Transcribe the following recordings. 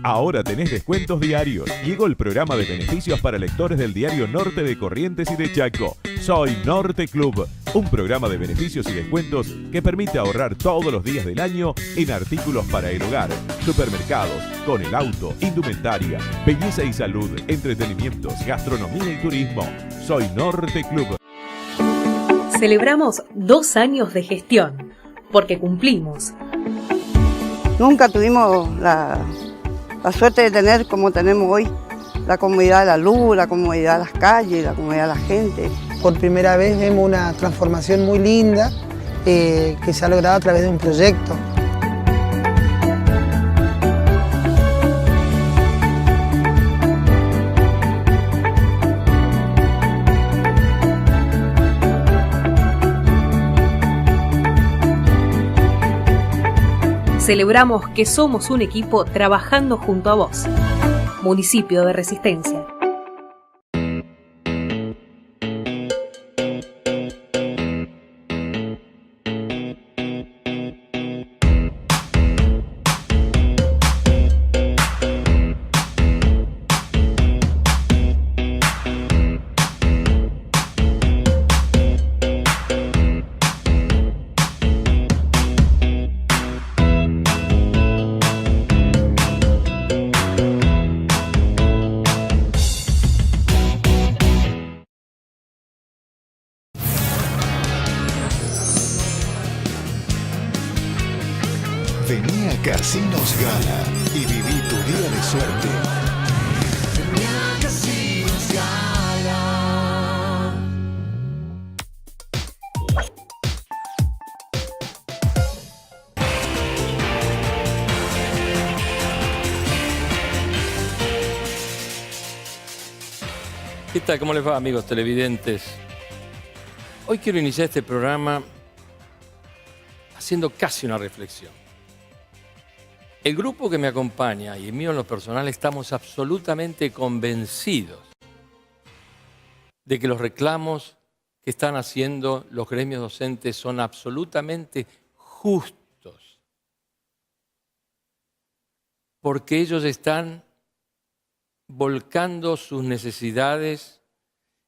Ahora tenés descuentos diarios. Llegó el programa de beneficios para lectores del diario Norte de Corrientes y de Chaco. Soy Norte Club, un programa de beneficios y descuentos que permite ahorrar todos los días del año en artículos para el hogar, supermercados, con el auto, indumentaria, belleza y salud, entretenimientos, gastronomía y turismo. Soy Norte Club. Celebramos 2 años de gestión, porque cumplimos. Nunca tuvimos la suerte de tener como tenemos hoy, la comodidad de la luz, la comodidad de las calles, la comodidad de la gente. Por primera vez vemos una transformación muy linda que se ha logrado a través de un proyecto. Celebramos que somos un equipo trabajando junto a vos. Municipio de Resistencia. Vení a Casinos Gala y viví tu día de suerte. Vení a Casinos Gala. ¿Qué tal? ¿Cómo les va, amigos televidentes? Hoy quiero iniciar este programa haciendo casi una reflexión. El grupo que me acompaña y el mío en lo personal estamos absolutamente convencidos de que los reclamos que están haciendo los gremios docentes son absolutamente justos, porque ellos están volcando sus necesidades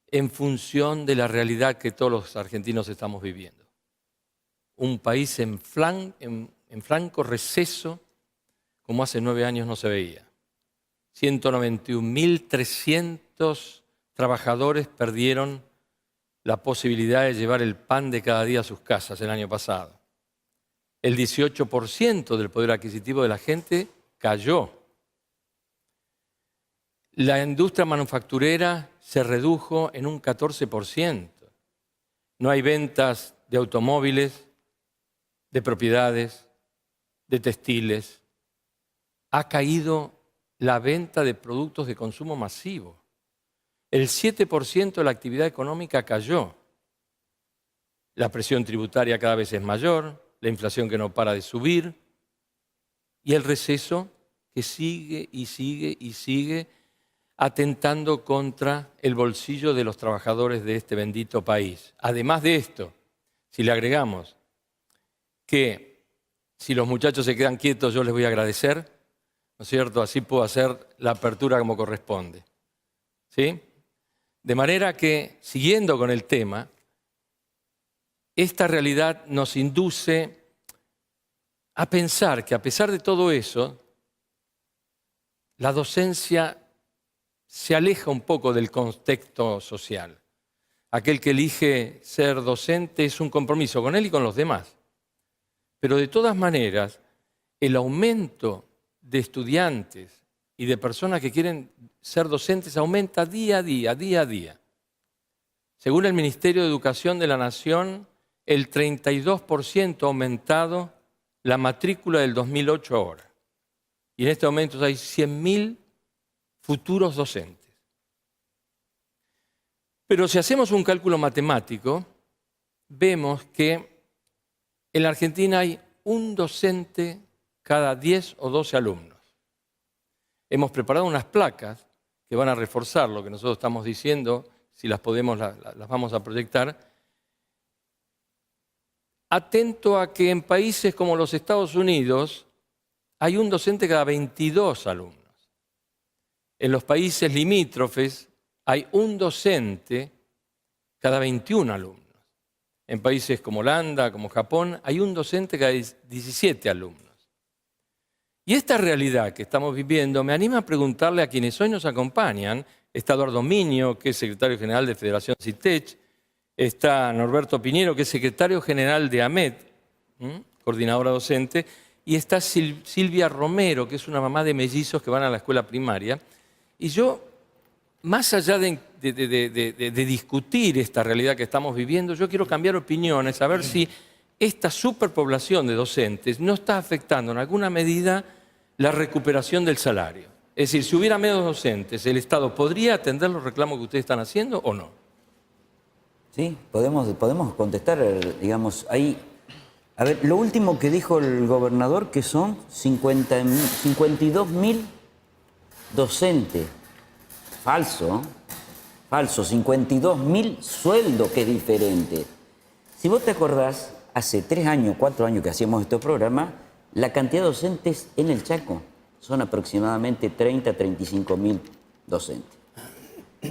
en función de la realidad que todos los argentinos estamos viviendo. Un país en franco receso, como hace 9 años no se veía. 191.300 trabajadores perdieron la posibilidad de llevar el pan de cada día a sus casas el año pasado. El 18% del poder adquisitivo de la gente cayó. La industria manufacturera se redujo en un 14%. No hay ventas de automóviles, de propiedades, de textiles. Ha caído la venta de productos de consumo masivo. El 7% de la actividad económica cayó. La presión tributaria cada vez es mayor, la inflación que no para de subir y el receso que sigue y sigue y sigue atentando contra el bolsillo de los trabajadores de este bendito país. Además de esto, si le agregamos que si los muchachos se quedan quietos yo les voy a agradecer, ¿no es cierto? Así puedo hacer la apertura como corresponde. ¿Sí? De manera que, siguiendo con el tema, esta realidad nos induce a pensar que a pesar de todo eso, la docencia se aleja un poco del contexto social. Aquel que elige ser docente es un compromiso con él y con los demás. Pero de todas maneras, el aumento de estudiantes y de personas que quieren ser docentes aumenta día a día, día a día. Según el Ministerio de Educación de la Nación, el 32% ha aumentado la matrícula del 2008 ahora. Y en este momento hay 100.000 futuros docentes. Pero si hacemos un cálculo matemático, vemos que en la Argentina hay un docente cada 10 o 12 alumnos. Hemos preparado unas placas que van a reforzar lo que nosotros estamos diciendo, si las podemos, las vamos a proyectar, atento a que en países como los Estados Unidos hay un docente cada 22 alumnos. En los países limítrofes hay un docente cada 21 alumnos. En países como Holanda, como Japón, hay un docente cada 17 alumnos. Y esta realidad que estamos viviendo me anima a preguntarle a quienes hoy nos acompañan. Está Eduardo Miño, que es secretario general de Federación CITECH. Está Norberto Piñero, que es secretario general de AMED, coordinadora docente. Y está Silvia Romero, que es una mamá de mellizos que van a la escuela primaria. Y yo, más allá de discutir esta realidad que estamos viviendo, yo quiero cambiar opiniones, a ver si esta superpoblación de docentes no está afectando en alguna medida la recuperación del salario. Es decir, si hubiera menos docentes, ¿el Estado podría atender los reclamos que ustedes están haciendo o no? Sí, podemos contestar, digamos, ahí. A ver, lo último que dijo el gobernador, que son 52.000 docentes. Falso, 52.000 sueldos, que es diferente. Si vos te acordás, hace 3 años, 4 años que hacíamos estos programas, la cantidad de docentes en el Chaco son aproximadamente 35.000 docentes.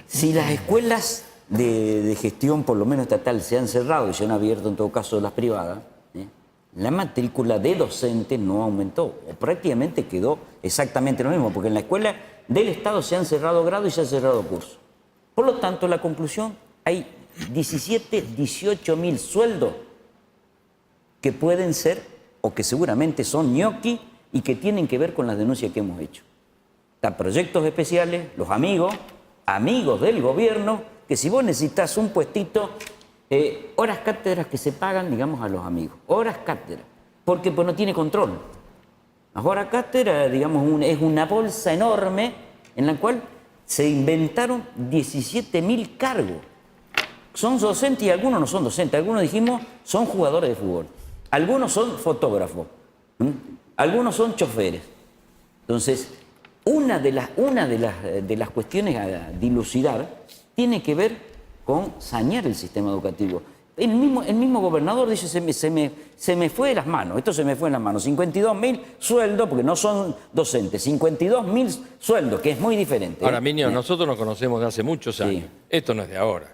Si las escuelas de gestión, por lo menos estatal, se han cerrado y se han abierto en todo caso las privadas, la matrícula de docentes no aumentó, o prácticamente quedó exactamente lo mismo, porque en la escuela del Estado se han cerrado grados y se han cerrado cursos. Por lo tanto, la conclusión, hay 18.000 sueldos que pueden ser, o que seguramente son ñoqui y que tienen que ver con las denuncias que hemos hecho. Están proyectos especiales, los amigos del gobierno, que si vos necesitas un puestito, horas cátedras que se pagan, digamos, a los amigos. Horas cátedras, porque pues no tiene control. Las horas cátedras, digamos, es una bolsa enorme en la cual se inventaron 17.000 cargos. Son docentes y algunos no son docentes. Algunos, dijimos, son jugadores de fútbol. Algunos son fotógrafos. Algunos son choferes. Entonces, una de las cuestiones a dilucidar tiene que ver con sanear el sistema educativo. El mismo gobernador dice, se me fue de las manos, esto se me fue de las manos. 52.000 sueldos, porque no son docentes, 52.000 sueldos, que es muy diferente. Ahora, Miño, nosotros nos conocemos de hace muchos años. Sí. Esto no es de ahora.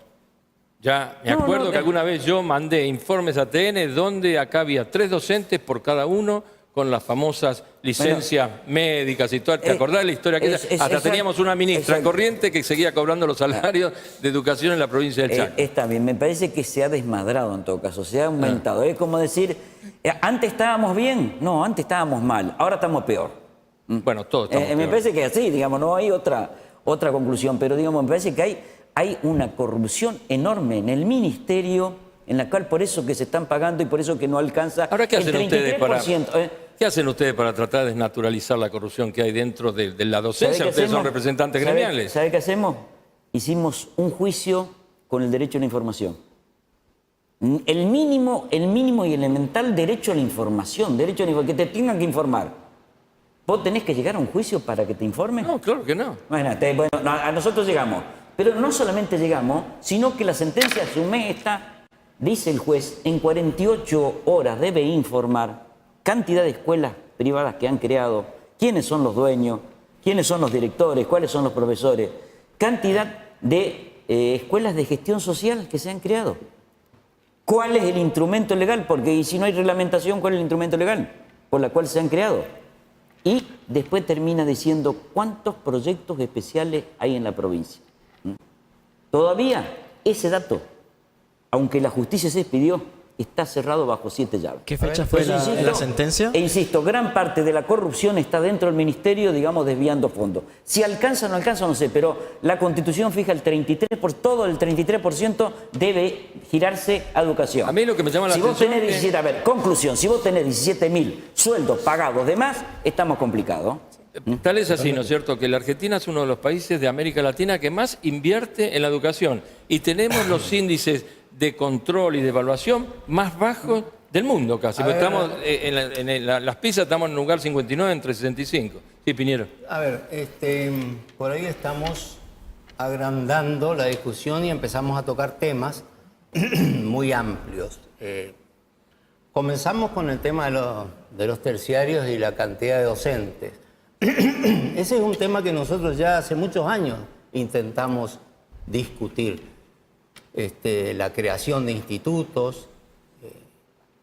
Ya me acuerdo que alguna vez yo mandé informes a TN donde acá había 3 docentes por cada uno, con las famosas licencias médicas y todo. ¿Te acordás de la historia? Hasta teníamos una ministra en Corrientes que seguía cobrando los salarios de educación en la provincia del Chaco. Está bien, me parece que se ha desmadrado en todo caso, se ha aumentado. Es como decir, antes estábamos bien, no, antes estábamos mal, ahora estamos peor. Bueno, todos estamos peor. Me parece que así, digamos, no hay otra conclusión, pero digamos, me parece que hay una corrupción enorme en el ministerio, en la cual por eso que se están pagando y por eso que no alcanza. Ahora, ¿qué hacen el 33%, ¿qué hacen ustedes para tratar de desnaturalizar la corrupción que hay dentro de la docencia? Ustedes son representantes gremiales. ¿Sabe qué hacemos? Hicimos un juicio con el derecho a la información. El mínimo y elemental derecho a la información, que te tengan que informar. ¿Vos tenés que llegar a un juicio para que te informen? No, claro que no. Bueno, a nosotros llegamos. Pero no solamente llegamos, sino que la sentencia sumesta, dice el juez, en 48 horas debe informar cantidad de escuelas privadas que han creado, quiénes son los dueños, quiénes son los directores, cuáles son los profesores, cantidad de escuelas de gestión social que se han creado. ¿Cuál es el instrumento legal? Porque si no hay reglamentación, ¿cuál es el instrumento legal por la cual se han creado? Y después termina diciendo cuántos proyectos especiales hay en la provincia. Todavía ese dato, aunque la justicia se expidió, está cerrado bajo 7 llaves. ¿Qué fecha fue la sentencia? E insisto, gran parte de la corrupción está dentro del ministerio, digamos, desviando fondos. Si alcanza o no alcanza, no sé, pero la Constitución fija el 33%, todo el 33% debe girarse a educación. A mí lo que me llama la atención... Si vos tenés 17, a ver, conclusión, si vos tenés 17.000 sueldos pagados de más, estamos complicados. Tal es así, ¿no es cierto?, que la Argentina es uno de los países de América Latina que más invierte en la educación y tenemos los índices de control y de evaluación más bajos del mundo casi. Estamos en las PISA estamos en el lugar 59 entre 65. Sí, Piñero. A ver, por ahí estamos agrandando la discusión y empezamos a tocar temas muy amplios. Comenzamos con el tema de los terciarios y la cantidad de docentes. Ese es un tema que nosotros ya hace muchos años intentamos discutir. La creación de institutos,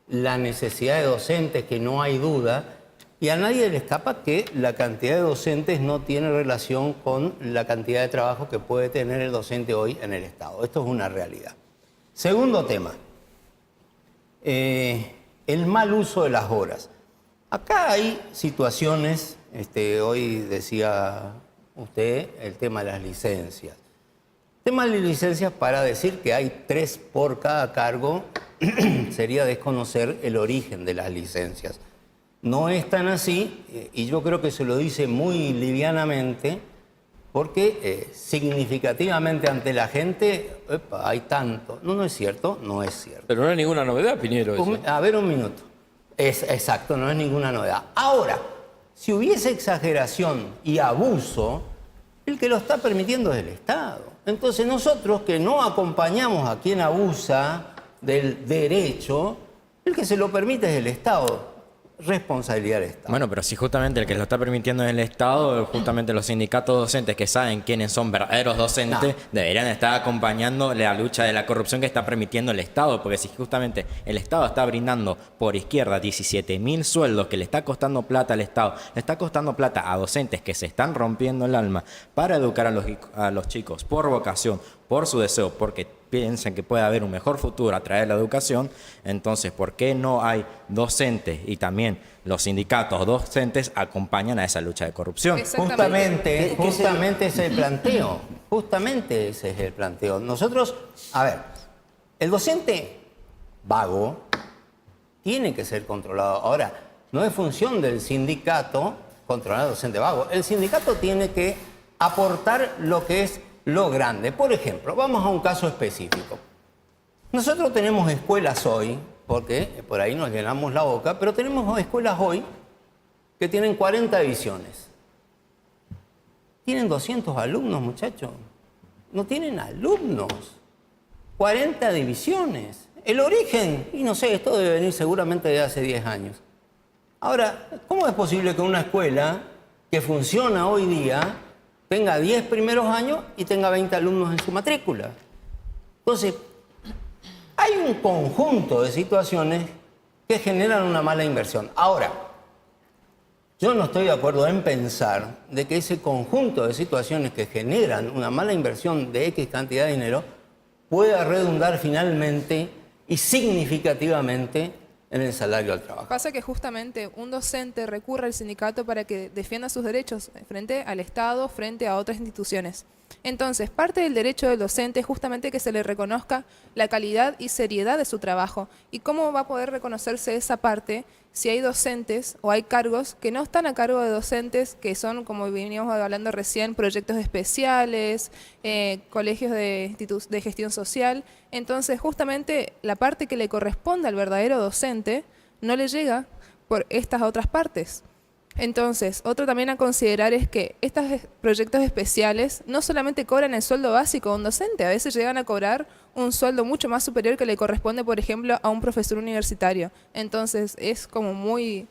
la necesidad de docentes, que no hay duda, y a nadie le escapa que la cantidad de docentes no tiene relación con la cantidad de trabajo que puede tener el docente hoy en el Estado. Esto es una realidad. Segundo tema, el mal uso de las horas. Acá hay situaciones, hoy decía usted, el tema de las licencias. El tema de las licencias, para decir que hay 3 por cada cargo, sería desconocer el origen de las licencias. No es tan así, y yo creo que se lo dice muy livianamente, porque significativamente ante la gente, hay tanto. No es cierto, no es cierto. Pero no es ninguna novedad, Piñero. Eso. A ver, un minuto. Exacto, no es ninguna novedad. Ahora, si hubiese exageración y abuso, el que lo está permitiendo es el Estado. Entonces nosotros, que no acompañamos a quien abusa del derecho, el que se lo permite es el Estado. Responsabilidad del Estado. Bueno, pero si justamente el que lo está permitiendo es el Estado, justamente los sindicatos docentes que saben quiénes son verdaderos docentes, deberían estar acompañando la lucha de la corrupción que está permitiendo el Estado, porque si justamente el Estado está brindando por izquierda 17.000 sueldos que le está costando plata al Estado, le está costando plata a docentes que se están rompiendo el alma para educar a los chicos por vocación, por su deseo, porque piensan que puede haber un mejor futuro a través de la educación, entonces, ¿por qué no hay docentes y también los sindicatos docentes acompañan a esa lucha de corrupción? Justamente ese es el planteo. Justamente ese es el planteo. Nosotros, a ver, el docente vago tiene que ser controlado. Ahora, no es función del sindicato controlar al docente vago. El sindicato tiene que aportar lo que es lo grande. Por ejemplo, vamos a un caso específico. Nosotros tenemos escuelas hoy, porque por ahí nos llenamos la boca, pero tenemos escuelas hoy que tienen 40 divisiones. Tienen 200 alumnos, muchachos. No tienen alumnos. 40 divisiones. El origen, y no sé, esto debe venir seguramente de hace 10 años. Ahora, ¿cómo es posible que una escuela que funciona hoy día tenga 10 primeros años y tenga 20 alumnos en su matrícula? Entonces, hay un conjunto de situaciones que generan una mala inversión. Ahora, yo no estoy de acuerdo en pensar de que ese conjunto de situaciones que generan una mala inversión de X cantidad de dinero pueda redundar finalmente y significativamente en el salario al trabajo. Pasa que justamente un docente recurre al sindicato para que defienda sus derechos frente al Estado, frente a otras instituciones. Entonces, parte del derecho del docente es justamente que se le reconozca la calidad y seriedad de su trabajo. ¿Y cómo va a poder reconocerse esa parte si hay docentes o hay cargos que no están a cargo de docentes, que son, como veníamos hablando recién, proyectos especiales, colegios de gestión social? Entonces, justamente la parte que le corresponde al verdadero docente no le llega por estas otras partes. Entonces, otro también a considerar es que estos proyectos especiales no solamente cobran el sueldo básico de un docente, a veces llegan a cobrar un sueldo mucho más superior que le corresponde, por ejemplo, a un profesor universitario. Entonces, es como muy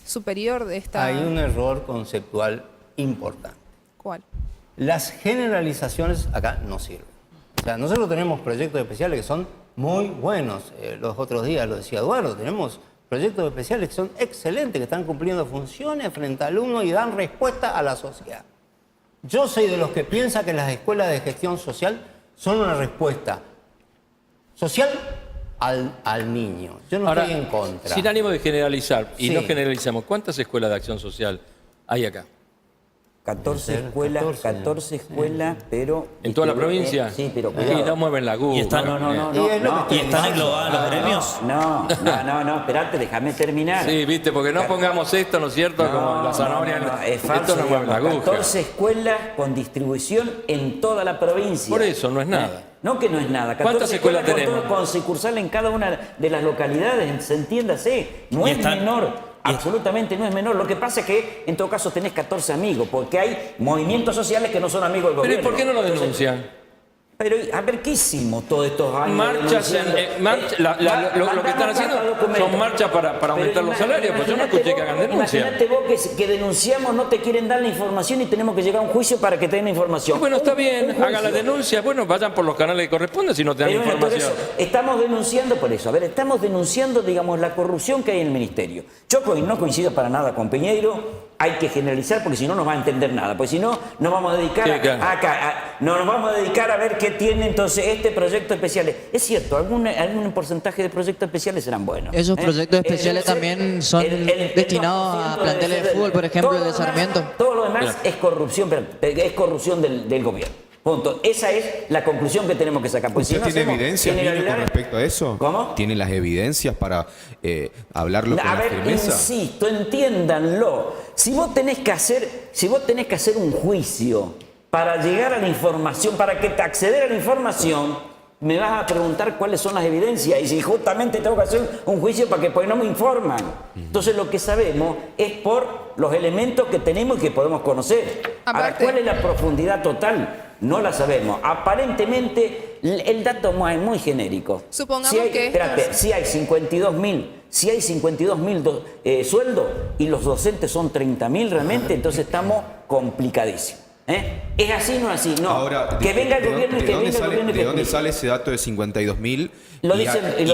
superior de esta... Hay un error conceptual importante. ¿Cuál? Las generalizaciones acá no sirven. O sea, nosotros tenemos proyectos especiales que son muy buenos. Los otros días lo decía Eduardo, tenemos proyectos especiales que son excelentes, que están cumpliendo funciones frente a alumnos y dan respuesta a la sociedad. Yo soy de los que piensa que las escuelas de gestión social son una respuesta social al niño. Yo no estoy en contra. Sin ánimo de generalizar, y no generalizamos, ¿cuántas escuelas de acción social hay acá? 14 escuelas, pero... ¿En toda la provincia? Sí, pero... Y no mueven la aguja. ¿Y están englobados los gremios? No, espérate, déjame terminar. Sí, viste, porque no pongamos esto, ¿no es cierto? Como la zanahoria. Es falso, esto no mueve la aguja. 14 escuelas con distribución en toda la provincia. Por eso, no es nada. No que no es nada. ¿Cuántas escuelas tenemos? Con sucursal en cada una de las localidades, se entiéndase. No es menor. Absolutamente no es menor. Lo que pasa es que, en todo caso, tenés 14 amigos, porque hay movimientos sociales que no son amigos del gobierno. ¿Pero y por qué no lo denuncian? Pero, a ver, ¿qué hicimos todos estos años? Marchas, lo que están haciendo son marchas para aumentar los salarios, pues yo no escuché que hagan denuncia. Imagínate vos que denunciamos, no te quieren dar la información y tenemos que llegar a un juicio para que te den la información. Bueno, está bien, hagan la denuncia, bueno, vayan por los canales que corresponden si no te dan Pero bueno, información. por eso, estamos denunciando por eso. A ver, estamos denunciando, digamos, la corrupción que hay en el ministerio. Yo no coincido para nada con Piñeiro. Hay que generalizar porque si no, no va a entender nada. Porque si no, nos vamos a dedicar nos vamos a dedicar a ver qué tiene entonces este proyecto especial. Es cierto, algún porcentaje de proyectos especiales serán buenos. Esos proyectos especiales también son destinados a planteles de fútbol, por ejemplo, el de Sarmiento. Todo lo demás es corrupción, del gobierno. Punto. Esa es la conclusión que tenemos que sacar. ¿Usted tiene evidencias, Miguel, con respecto a eso? ¿Cómo? ¿Tiene las evidencias para hablarlo con la firmeza? Insisto, entiéndanlo. Si vos tenés que hacer un juicio para llegar a la información, para que te acceder a la información, me vas a preguntar cuáles son las evidencias y si justamente tengo que hacer un juicio para que pues no me informan. Entonces lo que sabemos es por los elementos que tenemos y que podemos conocer. Ahora, ¿cuál es la profundidad total? No la sabemos. Aparentemente el dato es muy genérico. Supongamos si hay 52.000 sueldos y los docentes son 30.000 realmente, entonces estamos complicadísimos. ¿Es así o no es así? No. Ahora, que venga el gobierno y que venga el gobierno y que ¿de dónde sale ese dato de 52.000? Y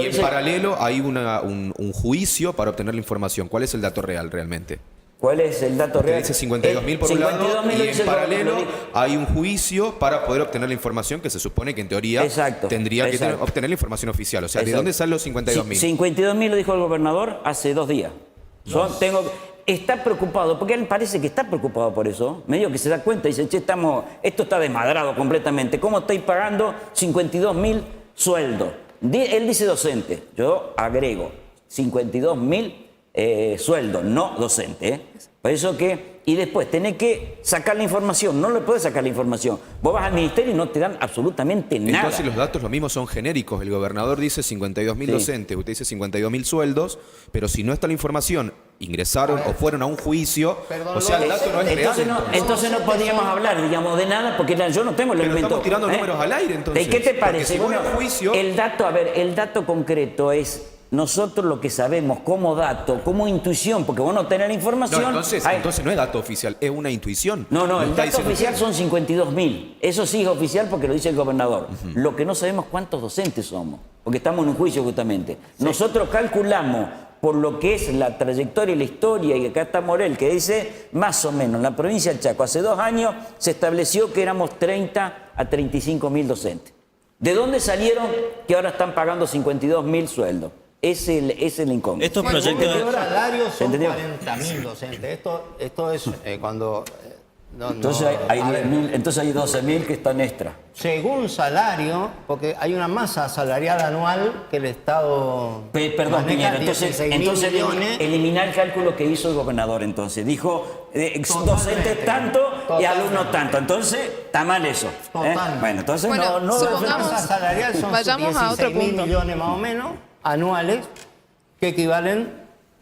en paralelo hay un juicio para obtener la información. ¿Cuál es el dato real realmente? ¿Cuál es el dato real? Dice 52.000 por un lado y en paralelo hay un juicio para poder obtener la información que se supone que en teoría tendría que obtener la información oficial. O sea, ¿de dónde salen los 52.000? 52.000 lo dijo el gobernador hace 2 días. Está preocupado, porque él parece que está preocupado por eso. Medio que se da cuenta y dice, che, esto está desmadrado completamente. ¿Cómo estáis pagando 52.000 sueldos? Él dice docente. Yo agrego 52.000 sueldos, no docente. Por eso que, y después tenés que sacar la información. No le puedes sacar la información. Vos vas al ministerio y no te dan absolutamente nada. Entonces los datos lo mismo son genéricos. El gobernador dice 52.000 docentes, usted dice 52.000 sueldos, pero si no está la información, ingresaron o fueron a un juicio, o sea, el dato no es real. Entonces no podríamos hablar, digamos, de nada, porque yo no tengo el elemento. Estamos tirando números al aire, entonces. ¿Qué te parece? Si Bueno, juicio... el dato concreto es nosotros lo que sabemos como dato, como intuición, porque vos no tenés la información... No, entonces no es dato oficial, es una intuición. No, el dato oficial son 52.000. Eso sí es oficial porque lo dice el gobernador. Lo que no sabemos cuántos docentes somos, porque estamos en un juicio justamente. Sí. Nosotros calculamos por lo que es la trayectoria y la historia, y acá está Morel, que dice, más o menos, en la provincia del Chaco, hace 2 años se estableció que éramos 30 a 35.000 docentes. ¿De dónde salieron que ahora están pagando 52.000 sueldos? Es el incógnito. Estos proyectos de salarios son 40.000 docentes. Esto es cuando... entonces hay 12.000 que están extra. Según salario, porque hay una masa salarial anual que el Estado... Perdón, Piñera, entonces eliminar el cálculo que hizo el gobernador. Entonces dijo, docentes tanto y alumnos tanto. Entonces está mal eso. Bueno, entonces no... La masa salarial son vayamos a otro punto. 16.000 millones más o menos anuales que equivalen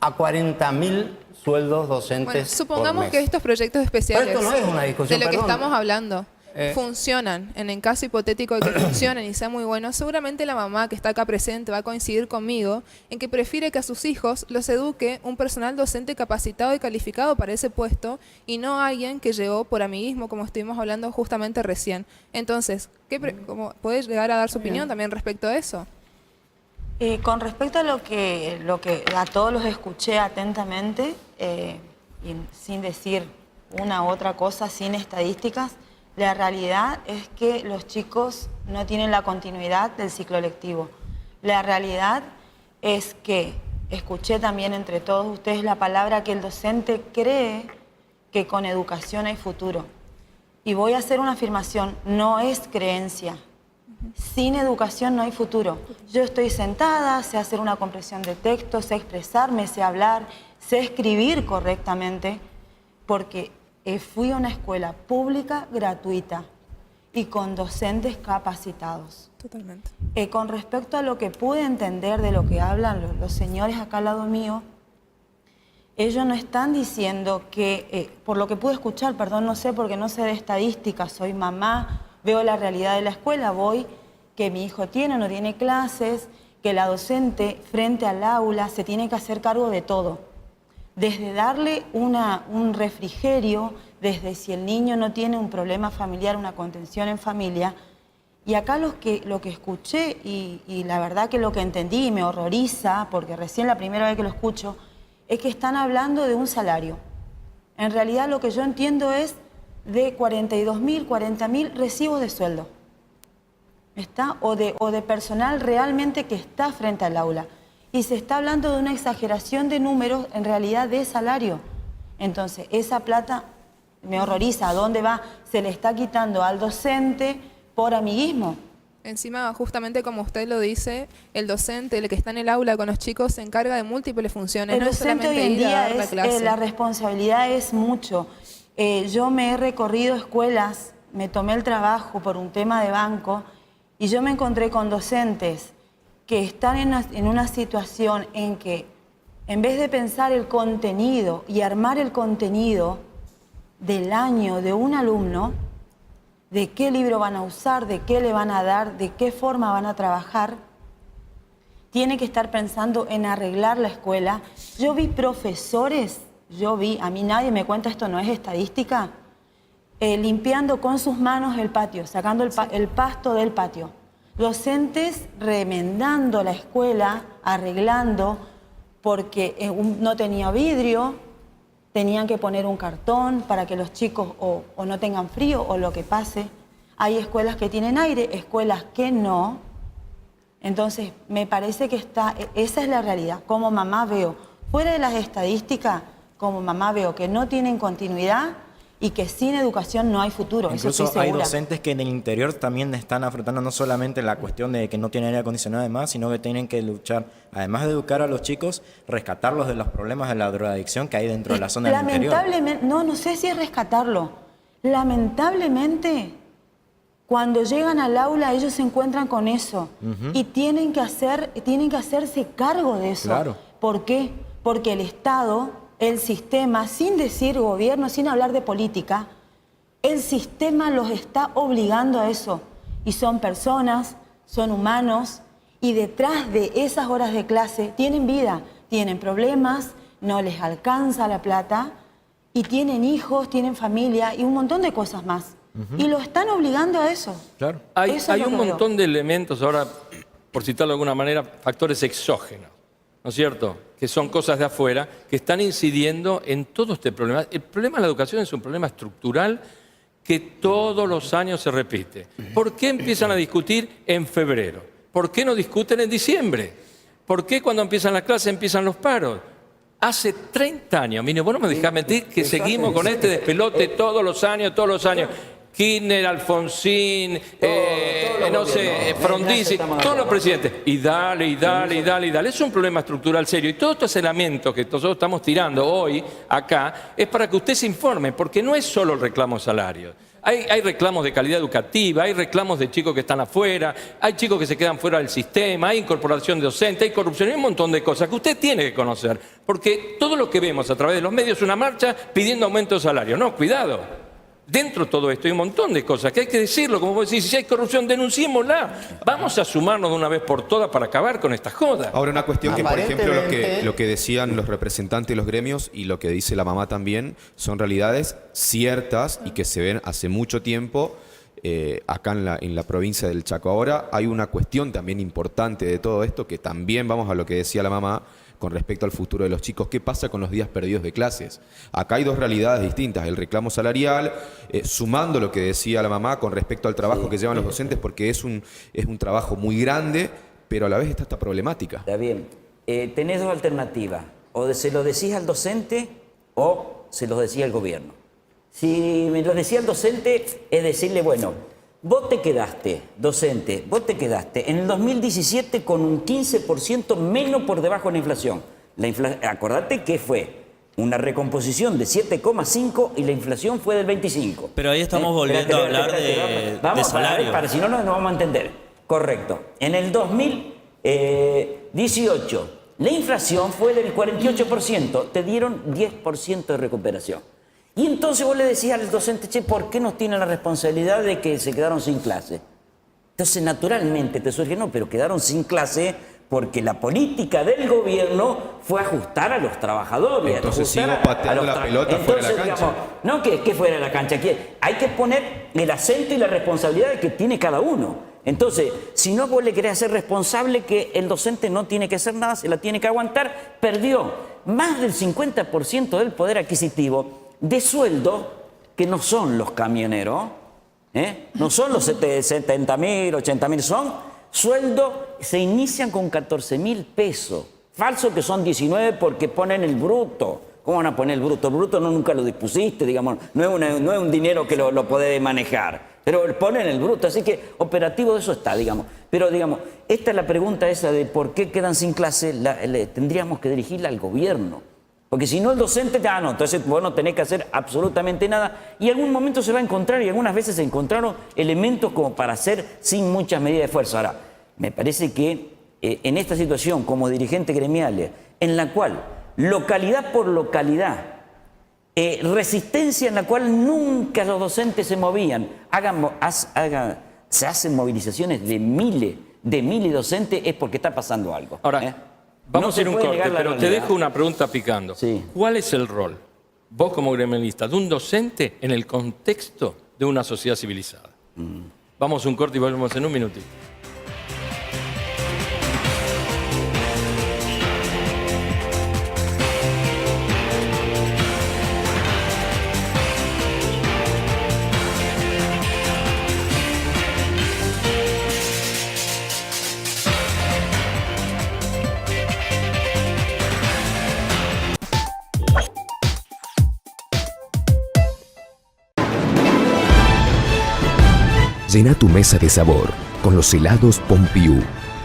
a 40.000 sueldos docentes. Bueno, supongamos por mes. que estos proyectos especiales Pero esto no es una discusión, de lo que perdón. estamos hablando funcionan, en el caso hipotético de que funcionen y sea muy bueno, seguramente la mamá que está acá presente va a coincidir conmigo en que prefiere que a sus hijos los eduque un personal docente capacitado y calificado para ese puesto y no alguien que llegó por amiguismo, como estuvimos hablando justamente recién. Entonces, ¿cómo puede llegar a dar su opinión también respecto a eso? Con respecto a lo que a todos los escuché atentamente, y sin decir una u otra cosa, sin estadísticas, la realidad es que los chicos no tienen la continuidad del ciclo lectivo. La realidad es que escuché también entre todos ustedes la palabra que el docente cree que con educación hay futuro. Y voy a hacer una afirmación, no es creencia. Sin educación no hay futuro. Yo estoy sentada, sé hacer una compresión de texto, sé expresarme, sé hablar, sé escribir correctamente, porque fui a una escuela pública gratuita y con docentes capacitados. Totalmente. Con respecto a lo que pude entender de lo que hablan los señores acá al lado mío, ellos no están diciendo que, por lo que pude escuchar, perdón, no sé porque no sé de estadísticas, soy mamá, veo la realidad de la escuela, voy que mi hijo tiene o no tiene clases, que la docente frente al aula se tiene que hacer cargo de todo. Desde darle un refrigerio, desde si el niño no tiene un problema familiar, una contención en familia. Y acá lo que escuché, y la verdad que lo que entendí y me horroriza, porque recién la primera vez que lo escucho, es que están hablando de un salario. En realidad lo que yo entiendo es de 42.000, 40.000 recibos de sueldo. ¿Está? O de personal realmente que está frente al aula. Y se está hablando de una exageración de números, en realidad de salario. Entonces, esa plata me horroriza. ¿A dónde va? Se le está quitando al docente por amiguismo. Encima, justamente como usted lo dice, el docente, el que está en el aula con los chicos, se encarga de múltiples funciones. El docente hoy en día la responsabilidad es mucho. Yo me he recorrido escuelas, me tomé el trabajo por un tema de banco y yo me encontré con docentes que están en una situación en que, en vez de pensar el contenido y armar el contenido del año de un alumno, de qué libro van a usar, de qué le van a dar, de qué forma van a trabajar, tiene que estar pensando en arreglar la escuela. Yo vi profesores, a mí nadie me cuenta, esto no es estadística, limpiando con sus manos el patio, sacando el pasto del patio. Docentes remendando la escuela, arreglando, porque no tenía vidrio, tenían que poner un cartón para que los chicos o no tengan frío o lo que pase. Hay escuelas que tienen aire, escuelas que no. Entonces, me parece que esa es la realidad. Como mamá veo, fuera de las estadísticas, como mamá veo que no tienen continuidad y que sin educación no hay futuro. Incluso eso hay docentes que en el interior también están afrontando no solamente la cuestión de que no tienen aire acondicionado además, sino que tienen que luchar, además de educar a los chicos, rescatarlos de los problemas de la drogadicción que hay dentro de la zona del interior. Lamentablemente, no sé si es rescatarlo. Lamentablemente, cuando llegan al aula ellos se encuentran con eso y tienen que hacerse cargo de eso. Claro. ¿Por qué? Porque el Estado, el sistema, sin decir gobierno, sin hablar de política, el sistema los está obligando a eso. Y son personas, son humanos, y detrás de esas horas de clase tienen vida, tienen problemas, no les alcanza la plata, y tienen hijos, tienen familia, y un montón de cosas más. Y lo están obligando a eso. Claro. Hay un montón de elementos, ahora, por citarlo de alguna manera, factores exógenos, ¿no es cierto?, que son cosas de afuera, que están incidiendo en todo este problema. El problema de la educación es un problema estructural que todos los años se repite. ¿Por qué empiezan a discutir en febrero? ¿Por qué no discuten en diciembre? ¿Por qué cuando empiezan las clases empiezan los paros? Hace 30 años, mire, vos no me dejás mentir que seguimos con este despelote todos los años. Kirchner, Alfonsín, no sé, Frondizi, todos los presidentes. Y dale. Es un problema estructural serio. Y todos estos elementos que nosotros estamos tirando hoy acá es para que usted se informe, porque no es solo el reclamo salario. Hay reclamos de calidad educativa, hay reclamos de chicos que están afuera, hay chicos que se quedan fuera del sistema, hay incorporación de docente, hay corrupción, hay un montón de cosas que usted tiene que conocer. Porque todo lo que vemos a través de los medios es una marcha pidiendo aumento de salario. No, cuidado. Dentro de todo esto hay un montón de cosas que hay que decirlo, como vos decís, si hay corrupción, denunciémosla. Vamos a sumarnos de una vez por todas para acabar con esta joda. Ahora, una cuestión que, por ejemplo, lo que decían los representantes de los gremios y lo que dice la mamá también, son realidades ciertas y que se ven hace mucho tiempo acá en la provincia del Chaco. Ahora hay una cuestión también importante de todo esto, que también vamos a lo que decía la mamá, con respecto al futuro de los chicos. ¿Qué pasa con los días perdidos de clases? Acá hay dos realidades distintas, el reclamo salarial, sumando lo que decía la mamá con respecto al trabajo que llevan los docentes, porque es un trabajo muy grande, pero a la vez está esta problemática. Está bien. Tenés dos alternativas, o se lo decís al docente o se lo decís al gobierno. Si me lo decía al docente, es decirle, bueno, vos te quedaste, docente, en el 2017 con un 15% menos por debajo de la inflación. Acordate que fue una recomposición de 7,5 y la inflación fue del 25. Pero ahí estamos volviendo a hablar de salario. Para si no, no vamos a entender. Correcto. En el 2018, la inflación fue del 48%, te dieron 10% de recuperación. Y entonces vos le decías al docente, che, ¿por qué nos tienen la responsabilidad de que se quedaron sin clase? Entonces, naturalmente te surge, no, pero quedaron sin clase porque la política del gobierno fue ajustar a los trabajadores. Entonces sigo pateando la pelota fuera de la cancha. Digamos, no que fuera de la cancha, hay que poner el acento y la responsabilidad que tiene cada uno. Entonces, si no vos le querés hacer responsable que el docente no tiene que hacer nada, se la tiene que aguantar, perdió más del 50% del poder adquisitivo de sueldo que no son los camioneros, no son los 70.000, 80.000, son sueldos, se inician con 14.000 pesos. Falso que son 19 porque ponen el bruto. ¿Cómo van a poner el bruto? El bruto no nunca lo dispusiste, digamos, no es un dinero que lo podés manejar, pero ponen el bruto, así que operativo de eso está, digamos. Pero, digamos, esta es la pregunta esa de por qué quedan sin clase, tendríamos que dirigirla al gobierno. Porque si no el docente, no, entonces vos no tenés que hacer absolutamente nada. Y en algún momento se va a encontrar, y algunas veces se encontraron elementos como para hacer sin muchas medidas de fuerza. Ahora, me parece que en esta situación, como dirigentes gremiales, en la cual localidad por localidad, resistencia en la cual nunca los docentes se movían, se hacen movilizaciones de miles de docentes, es porque está pasando algo. Ahora, vamos a ir un corte, pero te dejo una pregunta picando. Sí. ¿Cuál es el rol, vos como gremialista, de un docente en el contexto de una sociedad civilizada? Vamos a un corte y volvemos en un minutito. Llena tu mesa de sabor con los helados Pompidou.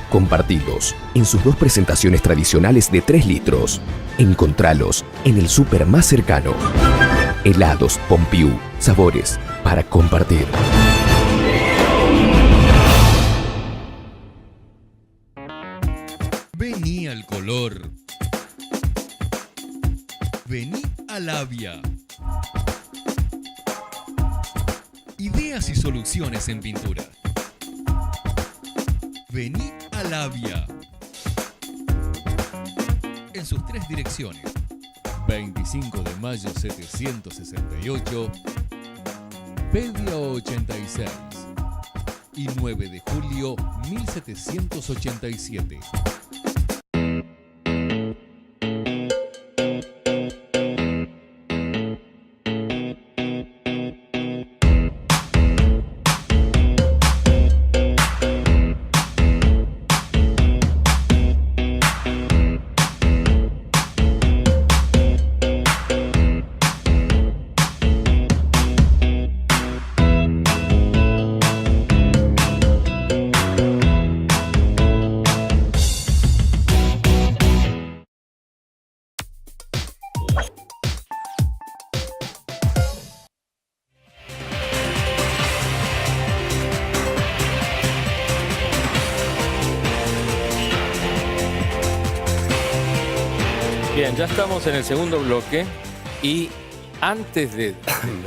Compartilos en sus dos presentaciones tradicionales de 3 litros. Encontralos en el súper más cercano. Helados Pompidou. Sabores para compartir. Vení al color. Vení a Labia. Ideas y soluciones en pintura. Vení a Labia. En sus 3 direcciones. 25 de mayo 768, Pedio 86 y 9 de julio 1787. Bien, ya estamos en el segundo bloque y antes de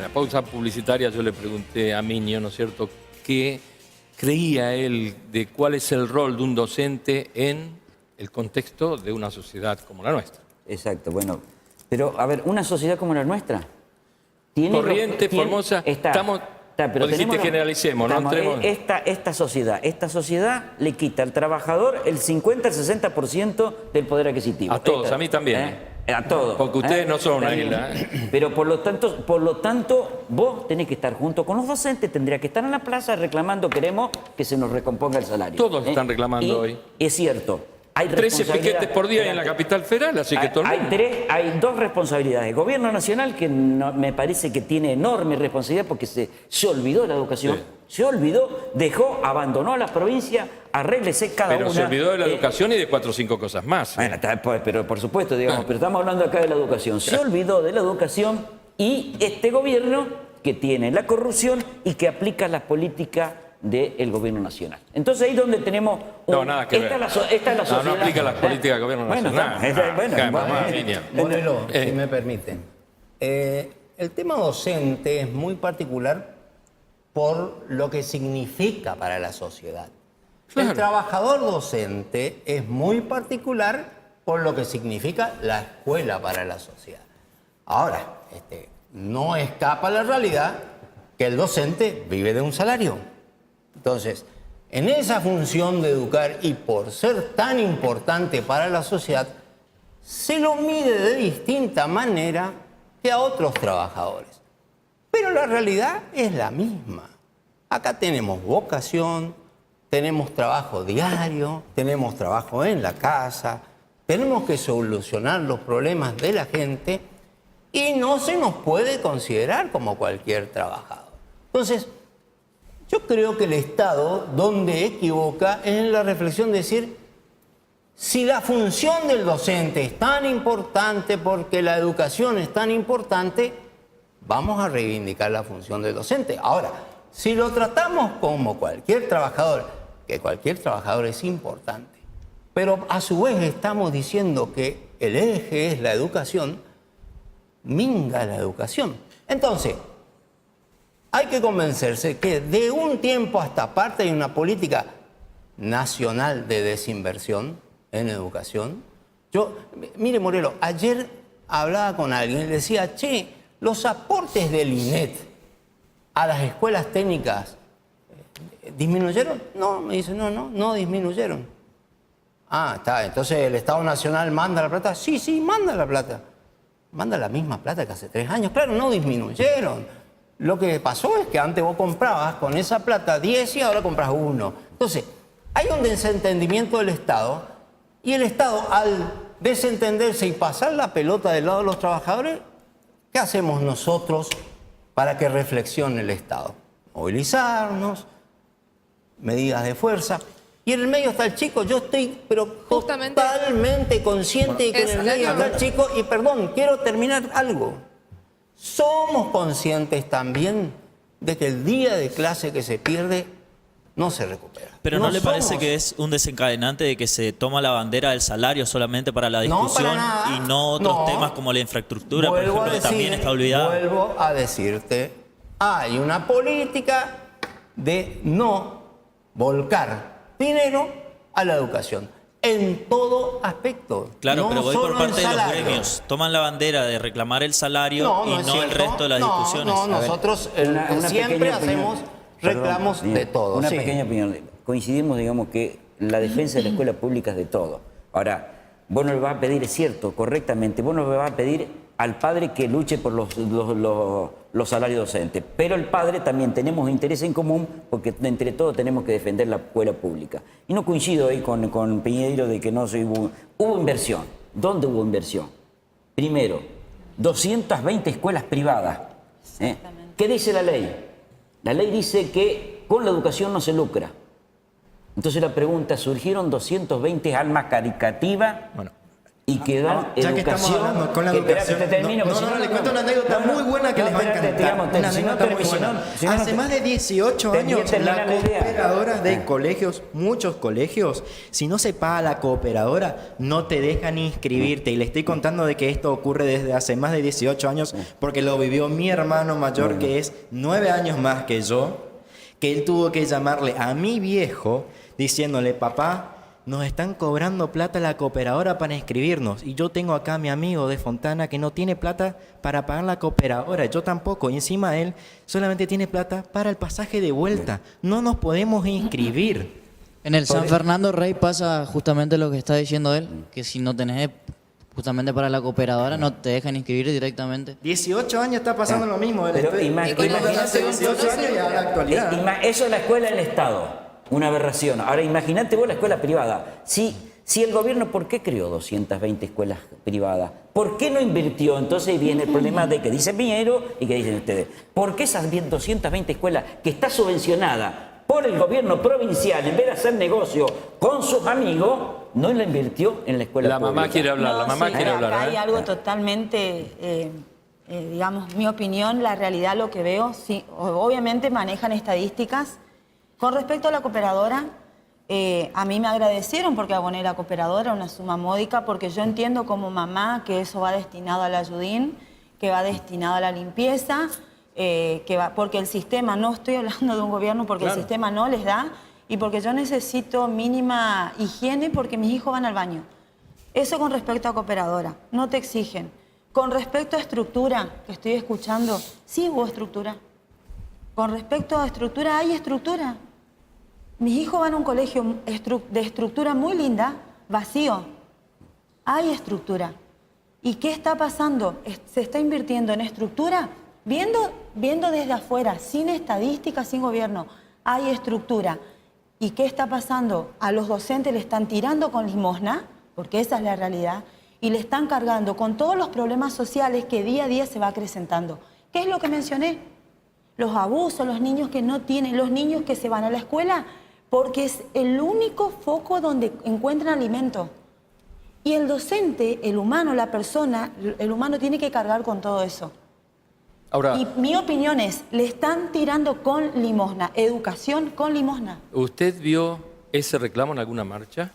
la pausa publicitaria yo le pregunté a Minio, ¿no es cierto?, qué creía él de cuál es el rol de un docente en el contexto de una sociedad como la nuestra. Exacto, bueno, pero a ver, una sociedad como la nuestra tiene Corrientes, Formosa, estamos... pero dijiste generalicemos, no entremos... Esta sociedad le quita al trabajador el 50 al 60% del poder adquisitivo. A todos, a mí también. A todos. Porque ustedes no son una isla. Pero por lo tanto, vos tenés que estar junto con los docentes, tendría que estar en la plaza reclamando, queremos que se nos recomponga el salario. Todos están reclamando hoy. Es cierto. Hay 13 piquetes por día en la capital federal, así que todo el mundo. Hay 2 responsabilidades. El gobierno nacional, que me parece que tiene enorme responsabilidad porque se olvidó de la educación, se olvidó, abandonó a las provincias, arréglese cada una. Pero se olvidó de la educación y de 4 o 5 cosas más. Bueno, pero por supuesto, digamos, pero estamos hablando acá de la educación. Se olvidó de la educación y este gobierno que tiene la corrupción y que aplica las políticas del gobierno nacional. Entonces ahí es donde tenemos... No, nada que ver. Esta es la sociedad. No aplica las políticas del gobierno nacional. Modelo, si me permiten. el tema docente es muy particular por lo que significa para la sociedad. Claro. El trabajador docente es muy particular por lo que significa la escuela para la sociedad. Ahora, no escapa la realidad que el docente vive de un salario. Entonces, en esa función de educar y por ser tan importante para la sociedad, se lo mide de distinta manera que a otros trabajadores. Pero la realidad es la misma. Acá tenemos vocación, tenemos trabajo diario, tenemos trabajo en la casa, tenemos que solucionar los problemas de la gente y no se nos puede considerar como cualquier trabajador. Entonces, yo creo que el Estado, donde equivoca, es en la reflexión de decir, si la función del docente es tan importante porque la educación es tan importante, vamos a reivindicar la función del docente. Ahora, si lo tratamos como cualquier trabajador, que cualquier trabajador es importante, pero a su vez estamos diciendo que el eje es la educación, minga la educación. Entonces, hay que convencerse que de un tiempo a esta parte hay una política nacional de desinversión en educación. Mire Morelo, ayer hablaba con alguien y le decía, che, los aportes del INET a las escuelas técnicas ¿disminuyeron? No, me dice, no disminuyeron. Ah, está, entonces el Estado Nacional manda la plata. Sí, manda la plata. Manda la misma plata que hace 3 años. Claro, no disminuyeron. Lo que pasó es que antes vos comprabas con esa plata 10 y ahora compras 1. Entonces, hay un desentendimiento del Estado y el Estado, al desentenderse y pasar la pelota del lado de los trabajadores, ¿qué hacemos nosotros para que reflexione el Estado? Movilizarnos, medidas de fuerza. Y en el medio está el chico. Yo estoy totalmente consciente de que en el medio está el chico. Y perdón, quiero terminar algo. Somos conscientes también de que el día de clase que se pierde no se recupera. Pero ¿no le parece que es un desencadenante de que se toma la bandera del salario solamente para la discusión y no otros temas como la infraestructura, por ejemplo, que también está olvidada? Vuelvo a decirte, hay una política de no volcar dinero a la educación. En todo aspecto. Claro, no pero voy por parte de los salario. gremios. Toman la bandera de reclamar el salario y no el resto de las discusiones. No, nosotros siempre hacemos reclamos de todo. Una pequeña opinión. Coincidimos, digamos, que la defensa de la escuela pública es de todo. Ahora, vos no le vas a pedir, es cierto, correctamente, vos no le vas a pedir al padre que luche por los salarios docentes. Pero el padre también tenemos interés en común porque entre todos tenemos que defender la escuela pública. Y no coincido ahí con Piñeiro de que no hubo inversión. ¿Dónde hubo inversión? Primero, 220 escuelas privadas. ¿Qué dice la ley? La ley dice que con la educación no se lucra. Entonces la pregunta, ¿surgieron 220 almas caricativas? Y que dan ya educación. Que estamos hablando con la educación. Le cuento una anécdota muy buena que les va a encantar. Una anécdota muy buena. Hace más de 18 años, la cooperadora de colegios, muchos colegios, si no se paga la cooperadora, no te dejan inscribirte. Y le estoy contando de que esto ocurre desde hace más de 18 años, porque lo vivió mi hermano mayor, que es 9 años más que yo, que él tuvo que llamarle a mi viejo diciéndole, papá, nos están cobrando plata la cooperadora para inscribirnos. Y yo tengo acá a mi amigo de Fontana que no tiene plata para pagar la cooperadora. Yo tampoco. Y encima él solamente tiene plata para el pasaje de vuelta. No nos podemos inscribir. En el San Fernando Rey pasa justamente lo que está diciendo él, que si no tenés justamente para la cooperadora no te dejan inscribir directamente. 18 años está pasando lo mismo. Pero imagínate 18 años y a la actualidad. Eso es la escuela del Estado. Una aberración. Ahora imagínate vos la escuela privada. Si el gobierno, ¿por qué creó 220 escuelas privadas? ¿Por qué no invirtió? Entonces viene el problema de que dice Piñeiro y que dicen ustedes. ¿Por qué esas 220 escuelas que está subvencionada por el gobierno provincial, en vez de hacer negocio con sus amigos, no la invirtió en la escuela pública? La mamá quiere hablar, la mamá quiere hablar. Acá hay algo totalmente, digamos, mi opinión, la realidad, lo que veo, sí, obviamente manejan estadísticas. Con respecto a la cooperadora, a mí me agradecieron porque aboné la cooperadora, una suma módica, porque yo entiendo como mamá que eso va destinado al ayudín que va destinado a la limpieza, porque el sistema, no estoy hablando de un gobierno, porque el sistema no les da, y porque yo necesito mínima higiene porque mis hijos van al baño. Eso con respecto a cooperadora, no te exigen. Con respecto a estructura, que estoy escuchando, sí hubo estructura. Con respecto a estructura, hay estructura. Mis hijos van a un colegio de estructura muy linda, vacío. Hay estructura. ¿Y qué está pasando? Se está invirtiendo en estructura, viendo desde afuera, sin estadísticas, sin gobierno. Hay estructura. ¿Y qué está pasando? A los docentes le están tirando con limosna, porque esa es la realidad, y le están cargando con todos los problemas sociales que día a día se va acrecentando. ¿Qué es lo que mencioné? Los abusos, los niños que no tienen, los niños que se van a la escuela, porque es el único foco donde encuentran alimento. Y el docente, el humano, la persona, el humano tiene que cargar con todo eso. Ahora, y mi opinión es, le están tirando con limosna, educación con limosna. ¿usted vio ese reclamo en alguna marcha?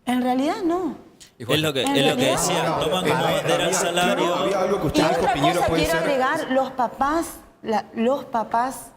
En realidad no. Es lo que decía, toman como bandera el salario. Y otra cosa quiero agregar, los papás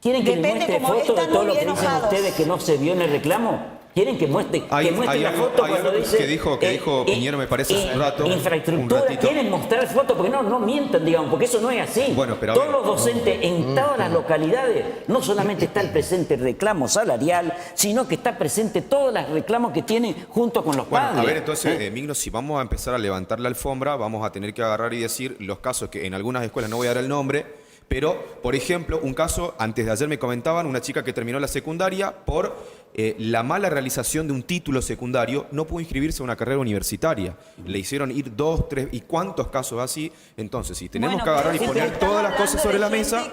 ¿Quieren que les depende muestre como fotos de están todo muy lo que bien dicen enojados. ustedes que no se vio en el reclamo? ¿Quieren que muestre la foto cuando dice... que dijo Piñero, me parece, hace un rato. Infraestructura, quieren mostrar fotos porque no mientan, digamos, porque eso no es así. Bueno, pero todos los docentes en todas las localidades, no solamente está el presente reclamo salarial, sino que está presente todos los reclamos que tienen junto con los padres. A ver, entonces, Migno, si vamos a empezar a levantar la alfombra, vamos a tener que agarrar y decir los casos que en algunas escuelas, no voy a dar el nombre, pero, por ejemplo, un caso, antes de ayer me comentaban, una chica que terminó la secundaria por la mala realización de un título secundario, no pudo inscribirse a una carrera universitaria. Le hicieron ir 2, 3, ¿y cuántos casos así? Entonces, si tenemos que agarrar y poner todas las cosas sobre la mesa,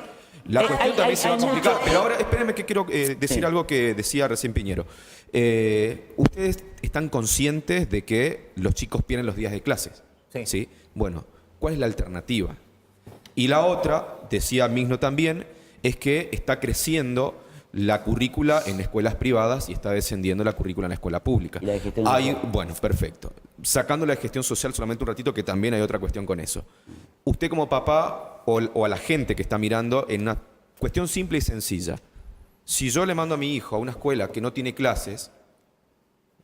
la cuestión también se va a complicar. Pero ahora, espérenme que quiero decir algo que decía recién Piñero. ¿Ustedes están conscientes de que los chicos pierden los días de clases? ¿Sí? Bueno, ¿cuál es la alternativa? Y la otra, decía Migno también, es que está creciendo la currícula en escuelas privadas y está descendiendo la currícula en la escuela pública. ¿Y la de gestión bueno, perfecto. Sacando la gestión social solamente un ratito, que también hay otra cuestión con eso. Usted como papá o a la gente que está mirando, en una cuestión simple y sencilla. Si yo le mando a mi hijo a una escuela que no tiene clases,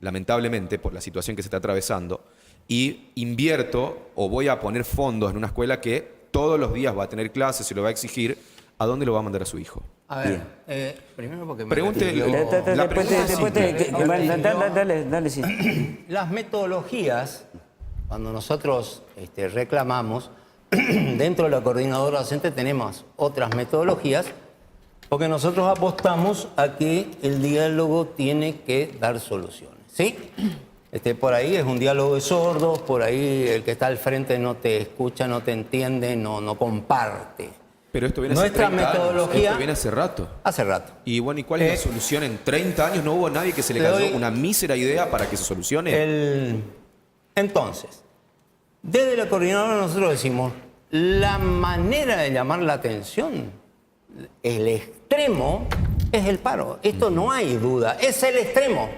lamentablemente por la situación que se está atravesando, y invierto o voy a poner fondos en una escuela que todos los días va a tener clases y lo va a exigir, ¿a dónde lo va a mandar a su hijo? A ver, primero porque... Pregunte... Dale, sí. Las metodologías, cuando nosotros reclamamos, dentro de la coordinadora docente tenemos otras metodologías, porque nosotros apostamos a que el diálogo tiene que dar soluciones, ¿sí? Por ahí es un diálogo de sordos, por ahí el que está al frente no te escucha, no te entiende, no comparte. Pero esto viene Nuestra hace 30 metodología... años. Esto viene hace rato. Hace rato. Y bueno, ¿y cuál es la solución? En 30 años no hubo nadie que se le cayó una mísera idea para que se solucione. Entonces, desde la coordinadora nosotros decimos, la manera de llamar la atención, el extremo, es el paro. Esto no hay duda, es el extremo.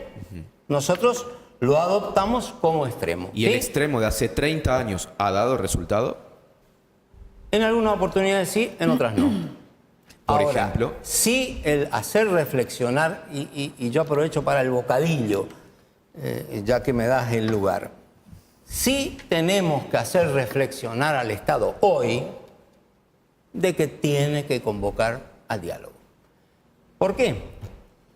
Nosotros lo adoptamos como extremo. ¿Y el extremo de hace 30 años ha dado resultado? En algunas oportunidades sí, en otras no. Por Ahora, ejemplo, sí el hacer reflexionar, y yo aprovecho para el bocadillo, ya que me das el lugar. Sí tenemos que hacer reflexionar al Estado hoy de que tiene que convocar al diálogo. ¿Por qué?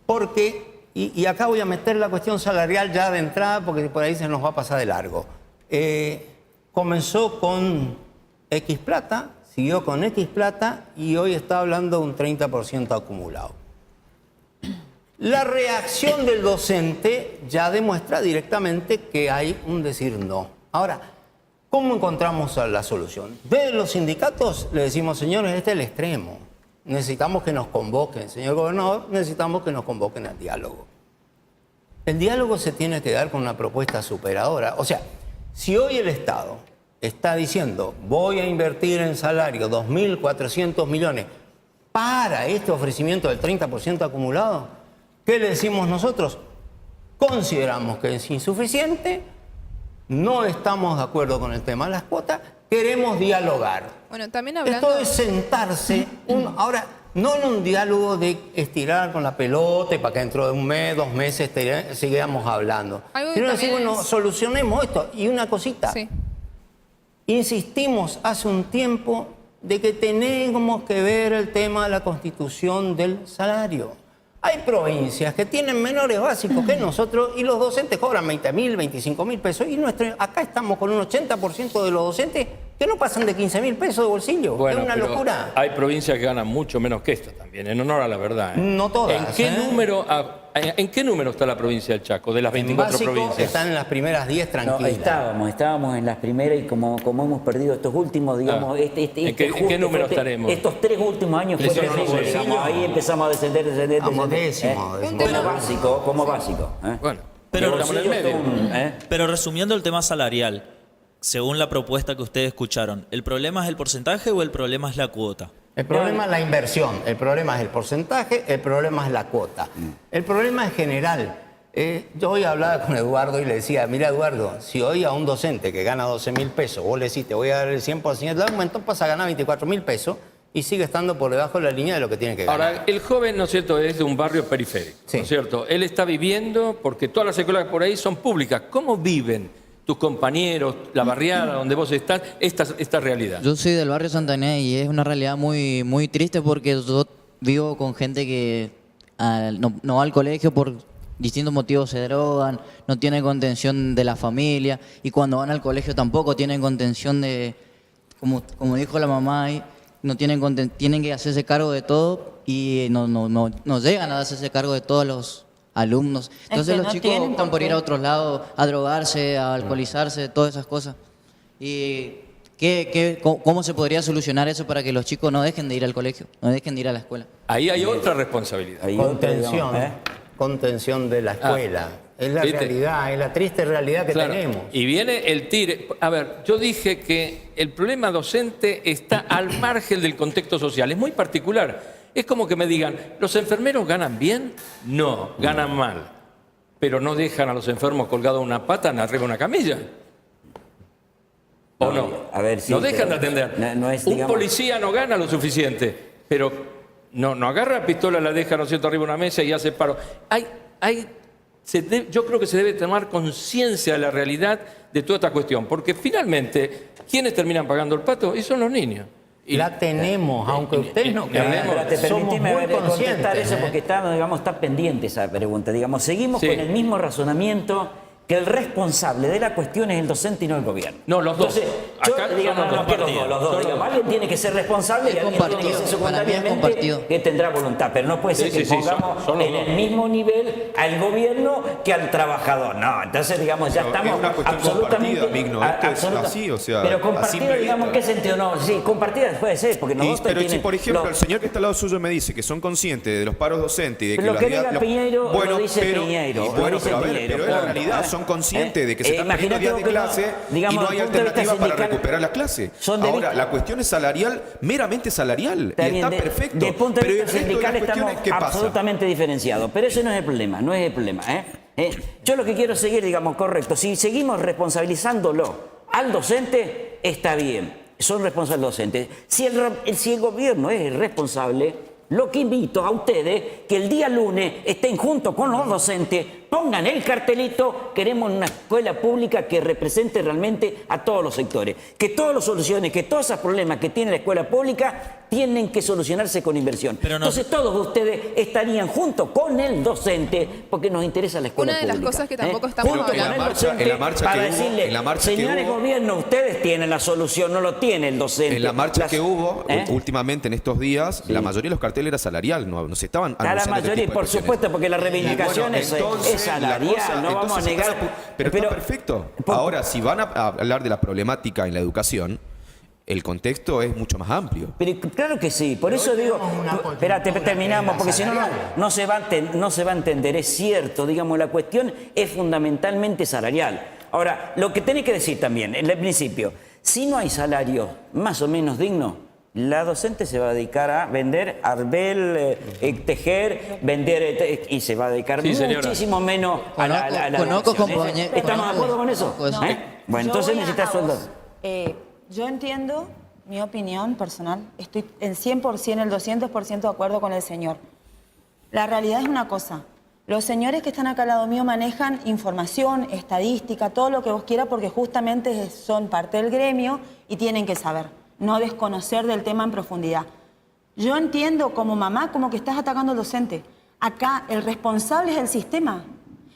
Porque... Y acá voy a meter la cuestión salarial ya de entrada porque por ahí se nos va a pasar de largo. Comenzó con X plata, siguió con X plata y hoy está hablando de un 30% acumulado. La reacción del docente ya demuestra directamente que hay un decir no. Ahora, ¿cómo encontramos la solución? Desde los sindicatos le decimos, señores, este es el extremo. Necesitamos que nos convoquen, señor gobernador, necesitamos que nos convoquen al diálogo. El diálogo se tiene que dar con una propuesta superadora. O sea, si hoy el Estado está diciendo, voy a invertir en salario 2.400 millones para este ofrecimiento del 30% ¿Qué le decimos nosotros? Consideramos que es insuficiente, no estamos de acuerdo con el tema de las cuotas, queremos dialogar. Bueno, también hablando... Esto es sentarse, ahora, no en un diálogo de estirar con la pelota y para que dentro de un mes, 2 meses sigamos hablando. Sino decir, bueno, solucionemos esto. Y una cosita, insistimos hace un tiempo de que tenemos que ver el tema de la constitución del salario. Hay provincias que tienen menores básicos que nosotros y los docentes cobran 20.000, 25.000 pesos. Y acá estamos con un 80% de los docentes que no pasan de 15.000 pesos de bolsillo. Bueno, es una locura. Hay provincias que ganan mucho menos que esta también, en honor a la verdad. No todas. ¿En qué número está la provincia del Chaco, de las 24 provincias? Están en las primeras 10 tranquilas. No, estábamos en las primeras y como hemos perdido estos últimos, digamos... ¿En qué número estaremos? Estos 3 últimos años fue terrible, digamos, ahí empezamos a descender. Como básico. Bueno, pero resumiendo el tema salarial, según la propuesta que ustedes escucharon, ¿el problema es el porcentaje o el problema es la cuota? El problema es la inversión, el problema es el porcentaje, el problema es la cuota. El problema es general. Yo hoy hablaba con Eduardo y le decía, mira Eduardo, si hoy a un docente que gana 12.000 pesos, vos le decís, te voy a dar el 100% del aumento, pasa a ganar 24.000 pesos y sigue estando por debajo de la línea de lo que tiene que ganar. Ahora, el joven, ¿no es cierto?, es de un barrio periférico, ¿no es cierto? Él está viviendo, porque todas las escuelas por ahí son públicas. ¿Cómo viven tus compañeros, la barriada donde vos estás, esta realidad? Yo soy del barrio Santa Inés y es una realidad muy, muy triste porque yo vivo con gente que no va al colegio por distintos motivos, se drogan, no tienen contención de la familia y cuando van al colegio tampoco tienen contención de, como dijo la mamá ahí, tienen que hacerse cargo de todo y no llegan a hacerse cargo de todos los alumnos. Entonces los chicos optan por ir a otros lados, a drogarse, a alcoholizarse, todas esas cosas. ¿Y cómo se podría solucionar eso para que los chicos no dejen de ir al colegio, no dejen de ir a la escuela? Ahí hay otra responsabilidad. Contención de la escuela. Es la realidad, es la triste realidad que tenemos. Y viene el tire. A ver, yo dije que el problema docente está al margen del contexto social. Es muy particular. Es como que me digan, ¿los enfermeros ganan bien? No, ganan mal. Pero no dejan a los enfermos colgados una pata arriba de una camilla. ¿O no? A ver, sí, no dejan de atender. Un policía no gana lo suficiente, pero no agarra la pistola, la deja, ¿no es cierto?, arriba de una mesa y hace paro. Yo creo que se debe tomar conciencia de la realidad de toda esta cuestión, porque finalmente, ¿quiénes terminan pagando el pato? Y son los niños. La tenemos, aunque ustedes no crean. Permitime contestar eso porque está pendiente esa pregunta. Digamos, seguimos con el mismo razonamiento que el responsable de la cuestión es el docente y no el gobierno. No, los dos. Entonces, los dos. Digamos, alguien tiene que ser responsable y alguien tiene que ser secundariamente que tendrá voluntad. Pero no puede ser que pongamos en el mismo nivel al gobierno que al trabajador. No, entonces, digamos, ya estamos es una cuestión compartida, Migno. Esto es así, o sea, pero compartida, digamos, ¿en qué sentido? No, sí, compartida puede ser, porque nosotros pero si, por ejemplo, el señor que está al lado suyo me dice que son conscientes de los paros docentes y de que lo que diga Piñeiro lo dice Piñeiro. Bueno, pero es la realidad. Son conscientes de que se están perdiendo días de clase y no hay alternativa para recuperar las clases. Ahora, la cuestión es salarial, meramente salarial, y está perfecto. De punto de vista sindical estamos absolutamente diferenciados, pero ese no es el problema, Yo lo que quiero seguir, digamos, correcto, si seguimos responsabilizándolo al docente, está bien, son responsables docentes. Si el gobierno es el responsable, lo que invito a ustedes, que el día lunes estén junto con los docentes, pongan el cartelito, queremos una escuela pública que represente realmente a todos los sectores. Que todas las soluciones, que todos esos problemas que tiene la escuela pública tienen que solucionarse con inversión. Entonces todos ustedes estarían junto con el docente, porque nos interesa la escuela pública. Una de las cosas que tampoco estamos hablando. En la marcha para decirle, señores gobierno, ustedes tienen la solución, no lo tiene el docente. En la marcha que hubo últimamente en estos días, la mayoría de los carteles era salarial, no se estaban anunciando. La mayoría, por supuesto, porque la reivindicación es salarial, no vamos a negar. Pero está perfecto. Ahora, si van a hablar de la problemática en la educación, el contexto es mucho más amplio. Pero claro que sí, por eso digo, espérate, terminamos, porque si no, no se va a entender, es cierto, digamos, la cuestión es fundamentalmente salarial. Ahora, lo que tenés que decir también, en el principio, si no hay salario más o menos digno, la docente se va a dedicar a vender arbel, tejer, vender y se va a dedicar muchísimo menos a la Conozco compañeros. ¿Estamos de acuerdo con eso? Bueno, entonces voy a necesitas vos. sueldo. Yo entiendo, mi opinión personal, estoy en 100%, el 200% de acuerdo con el señor. La realidad es una cosa. Los señores que están acá al lado mío manejan información, estadística, todo lo que vos quieras, porque justamente son parte del gremio y tienen que saber, no desconocer del tema en profundidad. Yo entiendo como mamá como que estás atacando al docente. Acá el responsable es el sistema.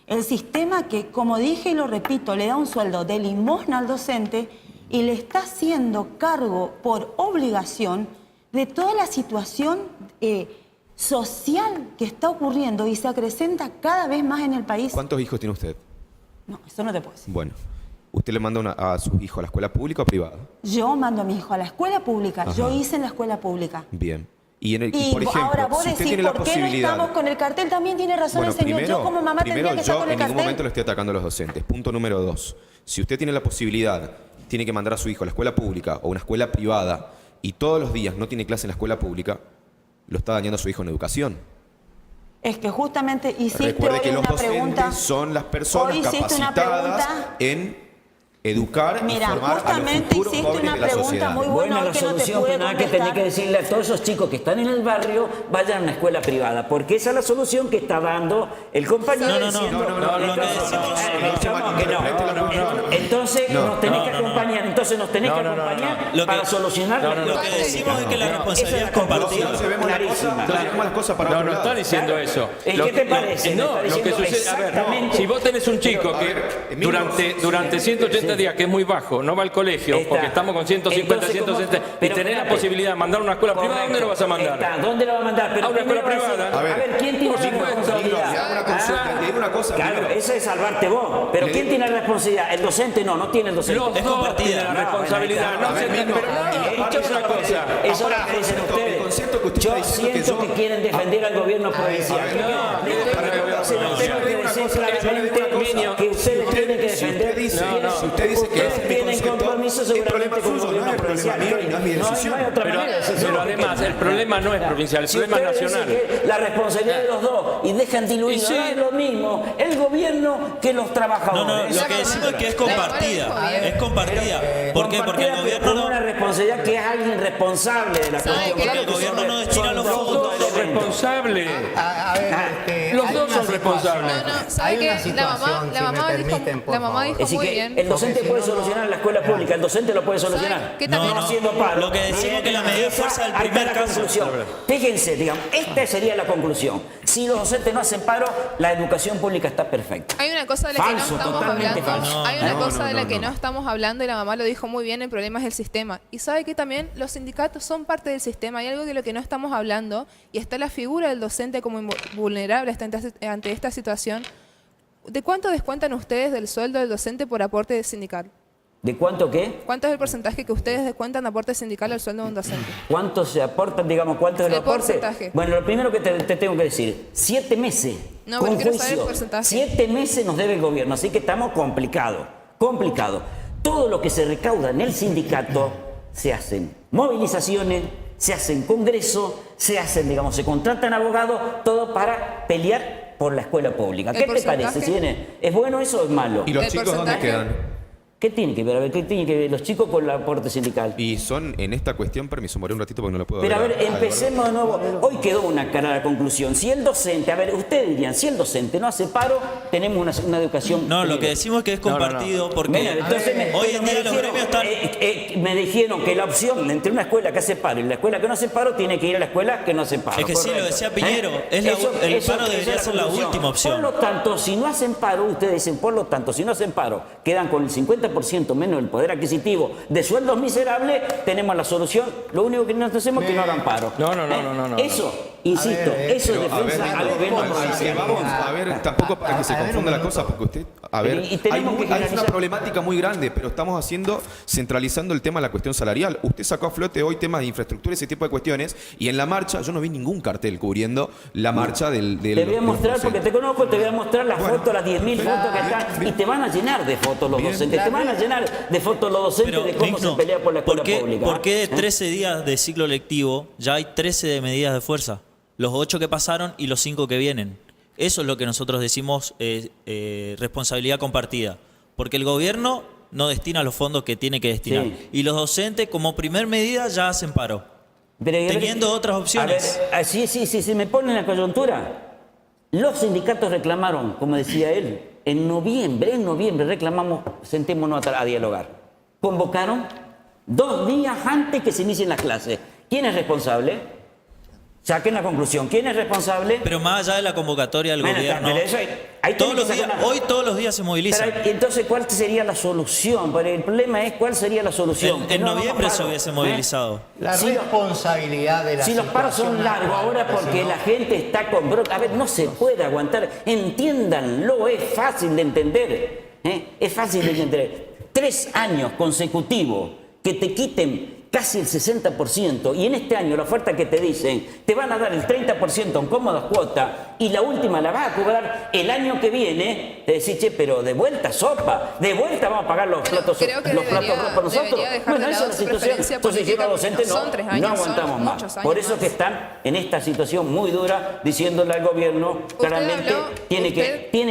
El sistema que, como dije y lo repito, le da un sueldo de limosna al docente y le está haciendo cargo por obligación de toda la situación social que está ocurriendo y se acrecenta cada vez más en el país. ¿Cuántos hijos tiene usted? No, eso no te puedo decir. Bueno, ¿usted le manda a sus hijos a la escuela pública o privada? Yo mando a mi hijo a la escuela pública. Ajá. Yo hice en la escuela pública. Bien. Y por Y ejemplo, ahora vos si usted decís, tiene la ¿por qué no posibilidad... estamos con el cartel? También tiene razón el señor. Yo como mamá tendría que estar con el yo en ningún cartel. momento le estoy atacando a los docentes. Punto número 2. Si usted tiene la posibilidad, tiene que mandar a su hijo a la escuela pública o una escuela privada y todos los días no tiene clase en la escuela pública, lo está dañando a su hijo en educación. Es que justamente hiciste Recuerde hoy que los una pregunta. docentes son las personas Hoy hiciste una capacitadas pregunta. en educar Mira, y formar a los justamente futuros hiciste jóvenes una de la pregunta sociedad. muy Bueno, buena la que no te solución pude penal que tenés contestar. que decirle a todos esos chicos que están en el barrio, vayan a una escuela privada, porque esa es la solución que está dando el compañero. Entonces nos tenés que acompañar, para solucionar Lo que decimos es que la responsabilidad es compartida. No está diciendo eso. ¿Qué te parece? No, lo que sucede, a ver, si vos tenés un chico que durante 180 días, que es muy bajo, no va al colegio, porque estamos con 150, 160, y tenés la posibilidad de mandar a una escuela privada, ¿dónde lo vas a mandar? ¿Dónde lo va a mandar? A una escuela privada. A ver, ¿quién tiene la responsabilidad? Claro, esa es salvarte vos. Pero ¿quién tiene la responsabilidad? El docente no tiene el docente. Los dos tienen la responsabilidad. Escuchame una cosa. Eso es lo que dicen ustedes. Yo siento que quieren defender al gobierno provincial. Se lo tengo que decir claramente que ustedes tienen que defender. Ustedes tienen compromiso seguramente con el gobierno provincial. No hay otra manera. Pero además, el problema no es provincial, el problema es nacional. La responsabilidad de los dos y dejan diluido. No es lo mismo el gobierno que los trabajadores. No, lo que decimos es que es compartida. Es compartida. ¿Por qué? Porque el gobierno con una responsabilidad que es alguien responsable de la cuestión. Porque el gobierno no destina los fondos. Los dos son responsables. Los dos son responsables. ¿Sabe qué? La mamá dijo Así muy que bien. el docente puede solucionar en la escuela pública, el docente lo puede solucionar. ¿Qué también? No haciendo paro. Lo que decimos es que la medida de fuerza del primer caso. Fíjense, digamos, esta sería la conclusión. Si los docentes no hacen paro, la educación pública está perfecta. Hay una cosa de la que no estamos totalmente hablando. falso. Hay una cosa de la que no estamos hablando y la mamá lo dijo muy bien, el problema es el sistema. Y sabe que también los sindicatos son parte del sistema. Hay algo de lo que no estamos hablando y está la figura del docente como vulnerable ante esta situación. ¿De cuánto descuentan ustedes del sueldo del docente por aporte sindical? ¿De cuánto qué? ¿Cuánto es el porcentaje que ustedes descuentan de aporte sindical al sueldo de un docente? ¿Cuánto se aportan, digamos, cuánto es el El aporte? porcentaje. Bueno, lo primero que te tengo que decir, 7 meses. No, con pero quiero saber el juicio. porcentaje. 7 meses nos debe el gobierno, así que estamos complicados. Todo lo que se recauda en el sindicato, se hacen movilizaciones, se hacen congresos, se contratan abogados, todo para pelear por la escuela pública. ¿Qué te parece? ¿Si ¿Es bueno eso o es malo? ¿Y los chicos dónde quedan? ¿Qué tiene que ver? A ver, ¿qué tiene que ver los chicos con el aporte sindical? Y son en esta cuestión, permiso, moré un ratito porque no lo puedo Pero a ver. ver, empecemos de nuevo. Hoy quedó una clara conclusión. Si el docente, a ver, ustedes dirían, si el docente no hace paro, tenemos una educación... No, lo que decimos es que es compartido porque Mira, entonces hoy en día los gremios están... me dijeron que la opción entre una escuela que hace paro y la escuela que no hace paro tiene que ir a la escuela que no hace paro. Es que sí, lo decía Piñero, el paro debería ser la última opción. Por lo tanto, si no hacen paro, ustedes dicen, por lo tanto, si no hacen paro, quedan con el 50% menos del poder adquisitivo de sueldos miserables, tenemos la solución. Lo único que nos hacemos es que no hagan paro. No. Eso, insisto, eso es defensa al gobierno provincial. A ver, tampoco para que se confunda la cosa, porque usted, a ver, hay una problemática muy grande, pero estamos centralizando el tema de la cuestión salarial. Usted sacó a flote hoy temas de infraestructura, ese tipo de cuestiones, y en la marcha yo no vi ningún cartel cubriendo la marcha del te voy a mostrar, porque te conozco, te voy a mostrar las fotos, las 10.000 fotos que están, y te van a llenar de fotos los docentes, te van a llenar de fotos los docentes de cómo se pelea por la escuela pública. ¿Por qué de 13 días de ciclo lectivo ya hay 13 de medidas de fuerza? Los 8 que pasaron y los 5 que vienen. Eso es lo que nosotros decimos responsabilidad compartida. Porque el gobierno no destina los fondos que tiene que destinar. Sí. Y los docentes, como primer medida, ya hacen paro. Teniendo otras opciones. A ver, si me ponen la coyuntura, los sindicatos reclamaron, como decía él, en noviembre reclamamos, sentémonos a dialogar. Convocaron 2 días antes que se inicien las clases. ¿Quién es responsable? Saquen la conclusión. ¿Quién es responsable? Pero más allá de la convocatoria del gobierno, hoy todos los días se movilizan. Pero, entonces, ¿cuál sería la solución? Pero el problema es cuál sería la solución. En noviembre se hubiese movilizado. La responsabilidad de la Si los paros son largos ahora porque la gente está con brote. A ver, no se puede aguantar. Entiéndanlo, es fácil de entender. Es fácil de entender. 3 años consecutivos que te quiten casi el 60%, y en este año la oferta que te dicen, te van a dar el 30% en cómodas cuotas, y la última la vas a cobrar el año que viene, te decís, che, pero de vuelta sopa, de vuelta vamos a pagar los platos por nosotros. Bueno, esa es la situación. Entonces, si los docentes no aguantamos más. Por eso que están en esta situación muy dura, diciéndole al gobierno, claramente, tiene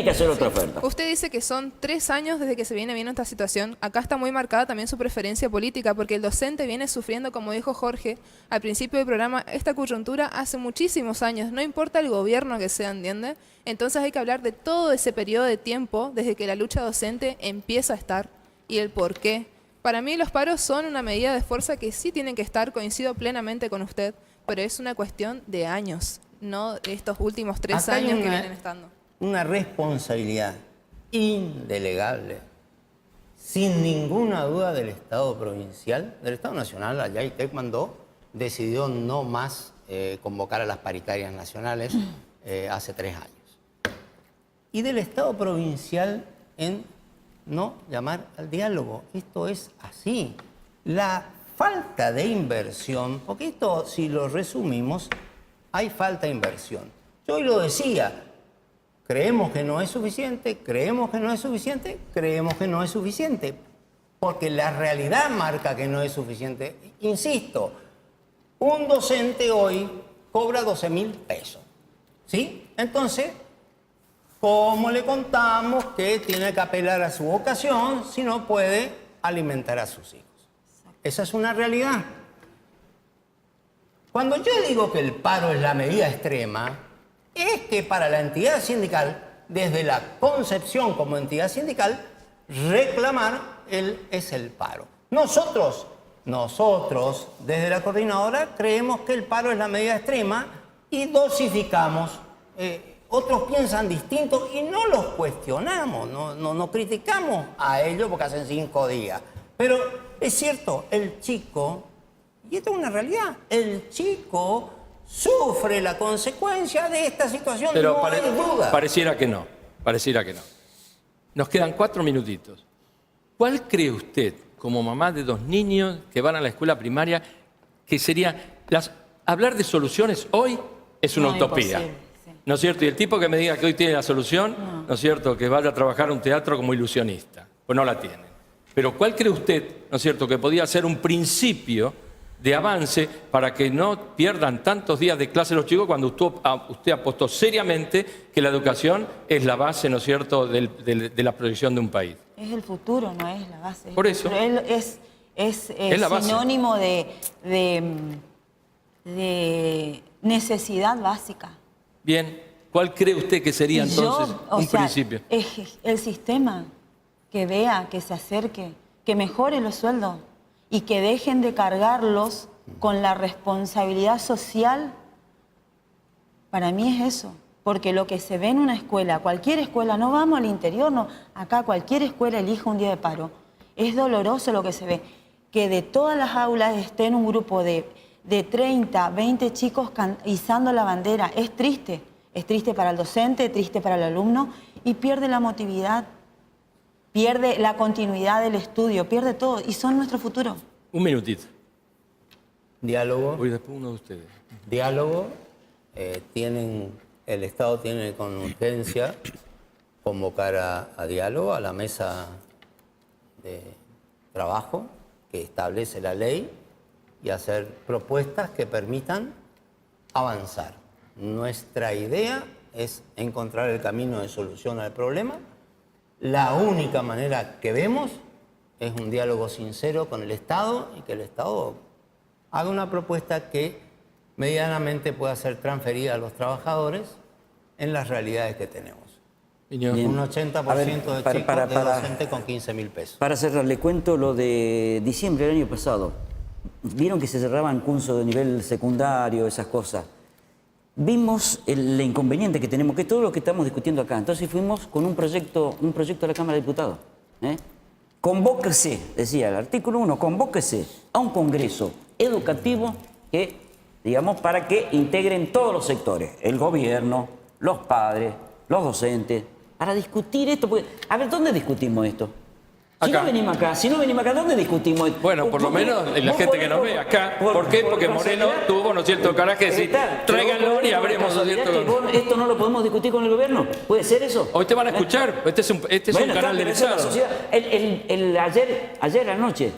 que hacer otra oferta. Usted dice que son 3 años desde que se viene viendo esta situación. Acá está muy marcada también su preferencia política, porque el docente viene sufriendo, como dijo Jorge al principio del programa, esta coyuntura hace muchísimos años. No importa el gobierno que sea, ¿entiende? Entonces hay que hablar de todo ese periodo de tiempo desde que la lucha docente empieza a estar y el por qué. Para mí los paros son una medida de fuerza que sí tienen que estar, coincido plenamente con usted, pero es una cuestión de años, no de estos últimos 3 años que vienen estando. Una responsabilidad indelegable, sin ninguna duda, del Estado provincial, del Estado nacional. Allá y Taekwondo decidió no más convocar a las paritarias nacionales hace 3 años. Y del Estado provincial en no llamar al diálogo. Esto es así. La falta de inversión, porque esto, si lo resumimos, hay falta de inversión. Yo hoy lo decía, creemos que no es suficiente, creemos que no es suficiente, creemos que no es suficiente, porque la realidad marca que no es suficiente. Insisto, un docente hoy cobra 12.000 pesos, ¿sí? Entonces, ¿cómo le contamos que tiene que apelar a su vocación si no puede alimentar a sus hijos? Esa es una realidad. Cuando yo digo que el paro es la medida extrema, es que para la entidad sindical, desde la concepción como entidad sindical, reclamar es el paro. Nosotros, desde la coordinadora, creemos que el paro es la medida extrema y dosificamos. Otros piensan distinto y no los cuestionamos, no criticamos a ellos porque hacen 5 días. Pero es cierto, el chico, y esto es una realidad, el chico sufre la consecuencia de esta situación, pero no hay duda. Pareciera que no. Nos quedan 4 minutitos. ¿Cuál cree usted, como mamá de 2 niños que van a la escuela primaria, que sería hablar de soluciones hoy es una utopía? ¿No es cierto? Y el tipo que me diga que hoy tiene la solución, ¿no es cierto?, que vaya a trabajar a un teatro como ilusionista. Pues no la tiene. Pero ¿cuál cree usted, ¿no es cierto?, que podía ser un principio de avance para que no pierdan tantos días de clase los chicos cuando usted apostó seriamente que la educación es la base, ¿no es cierto?, de la proyección de un país? Es el futuro, no es la base. Por eso. Es sinónimo de necesidad básica. Bien, ¿cuál cree usted que sería entonces un principio? El sistema que vea, que se acerque, que mejore los sueldos y que dejen de cargarlos con la responsabilidad social. Para mí es eso, porque lo que se ve en una escuela, cualquier escuela, no vamos al interior, no, acá cualquier escuela elija un día de paro. Es doloroso lo que se ve, que de todas las aulas estén un grupo de 30, 20 chicos izando la bandera. Es triste para el docente, triste para el alumno y pierde la motividad, pierde la continuidad del estudio, pierde todo y son nuestro futuro. Un minutito. Diálogo. Hoy después uno de ustedes. Diálogo. El Estado tiene con urgencia convocar a diálogo, a la mesa de trabajo que establece la ley y hacer propuestas que permitan avanzar. Nuestra idea es encontrar el camino de solución al problema. La única manera que vemos es un diálogo sincero con el Estado y que el Estado haga una propuesta que medianamente pueda ser transferida a los trabajadores en las realidades que tenemos. Un 80% de chicos de docente con 15.000 pesos. Para cerrar, le cuento lo de diciembre del año pasado. Vieron que se cerraban cursos de nivel secundario, esas cosas. Vimos el inconveniente que tenemos, que todo lo que estamos discutiendo acá. Entonces fuimos con un proyecto a la Cámara de Diputados. Convóquese, decía el artículo 1, convóquese a un congreso educativo que, digamos, para que integren todos los sectores, el gobierno, los padres, los docentes, para discutir esto. Porque, a ver, ¿dónde discutimos esto? Si no venimos acá, ¿dónde discutimos esto? Bueno, por lo menos la gente que nos ve acá. ¿Por qué? Porque Moreno tuvo, ¿no es cierto?, coraje de decir, tráiganlo y hablemos, ¿no es cierto? ¿Esto no lo podemos discutir con el gobierno? ¿Puede ser eso? Hoy te van a escuchar. Este es un canal del Estado. Ayer anoche,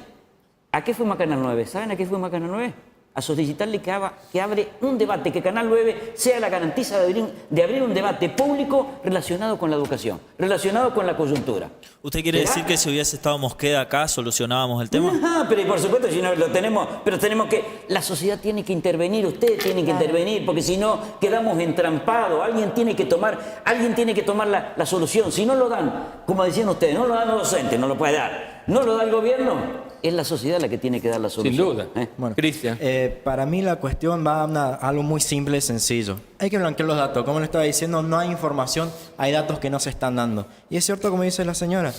¿a qué fuimos a Canal 9? ¿Saben a qué fuimos a Canal 9? A solicitarle que abre un debate, que Canal 9 sea la garantía de abrir un debate público relacionado con la educación, relacionado con la coyuntura. ¿Usted quiere decir que si hubiese estado Mosqueda acá solucionábamos el tema? No, pero por supuesto, si no lo tenemos, pero tenemos que, la sociedad tiene que intervenir, ustedes tienen que intervenir, porque si no quedamos entrampados, alguien tiene que tomar la solución. Si no lo dan, como decían ustedes, no lo dan los docentes, no lo puede dar, no lo da el gobierno, es la sociedad la que tiene que dar la solución. Sin duda. Bueno, Cristian. Para mí la cuestión va a algo muy simple y sencillo. Hay que blanquear los datos. Como le estaba diciendo, no hay información, hay datos que no se están dando. Y es cierto, como dice la señora,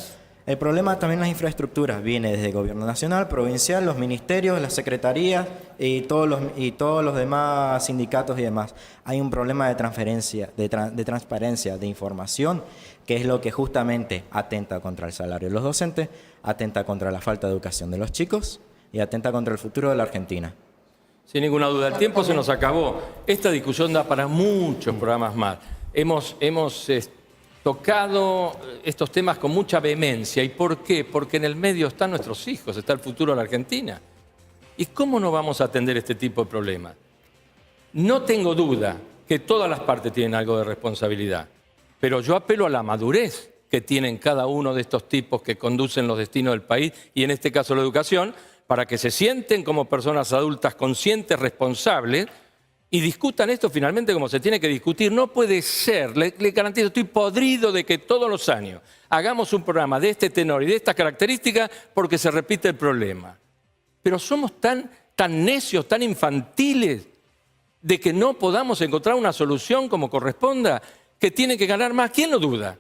el problema también las infraestructuras. Viene desde el gobierno nacional, provincial, los ministerios, las secretarías y todos los demás sindicatos y demás. Hay un problema de transferencia, de transparencia, de información, que es lo que justamente atenta contra el salario de los docentes, atenta contra la falta de educación de los chicos y atenta contra el futuro de la Argentina. Sin ninguna duda, el tiempo se nos acabó. Esta discusión da para muchos programas más. Hemos tocado estos temas con mucha vehemencia. ¿Y por qué? Porque en el medio están nuestros hijos, está el futuro de la Argentina. ¿Y cómo no vamos a atender este tipo de problemas? No tengo duda que todas las partes tienen algo de responsabilidad, pero yo apelo a la madurez que tienen cada uno de estos tipos que conducen los destinos del país, y en este caso la educación, para que se sienten como personas adultas conscientes, responsables, y discutan esto finalmente como se tiene que discutir. No puede ser, le garantizo, estoy podrido de que todos los años hagamos un programa de este tenor y de estas características porque se repite el problema. Pero somos tan necios, tan infantiles, de que no podamos encontrar una solución como corresponda, que tienen que ganar más. ¿Quién lo duda?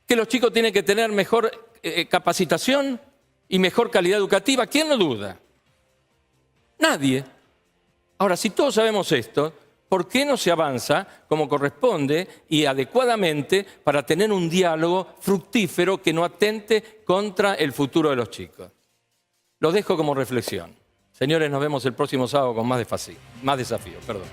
¿Que los chicos tienen que tener mejor capacitación y mejor calidad educativa? ¿Quién lo duda? Nadie. Ahora, si todos sabemos esto, ¿por qué no se avanza como corresponde y adecuadamente para tener un diálogo fructífero que no atente contra el futuro de los chicos? Lo dejo como reflexión. Señores, nos vemos el próximo sábado con más desafíos. Perdón.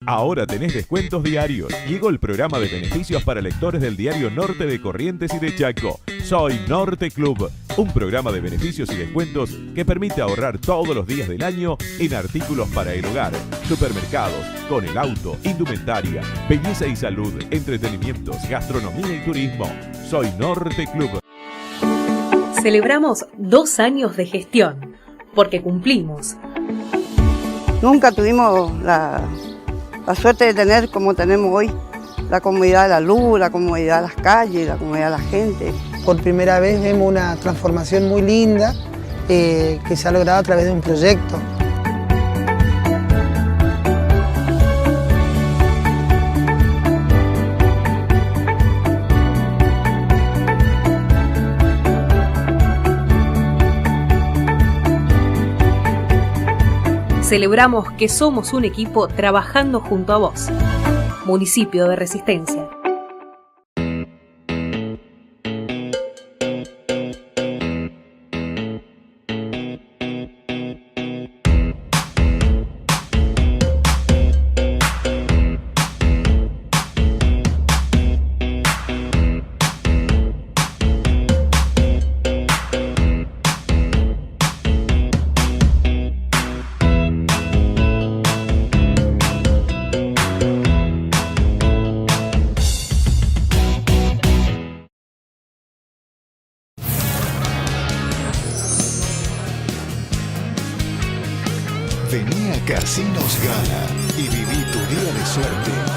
Ahora tenés descuentos diarios. Llegó el programa de beneficios para lectores del diario Norte de Corrientes y de Chaco. Soy Norte Club, un programa de beneficios y descuentos que permite ahorrar todos los días del año en artículos para el hogar, supermercados, con el auto, indumentaria, belleza y salud, entretenimientos, gastronomía y turismo. Soy Norte Club. Celebramos 2 años de gestión, porque cumplimos. Nunca tuvimos la suerte de tener como tenemos hoy, la comodidad de la luz, la comodidad de las calles, la comodidad de la gente. Por primera vez vemos una transformación muy linda que se ha logrado a través de un proyecto. Celebramos que somos un equipo trabajando junto a vos. Municipio de Resistencia. Vení a Casinos Gala y viví tu día de suerte.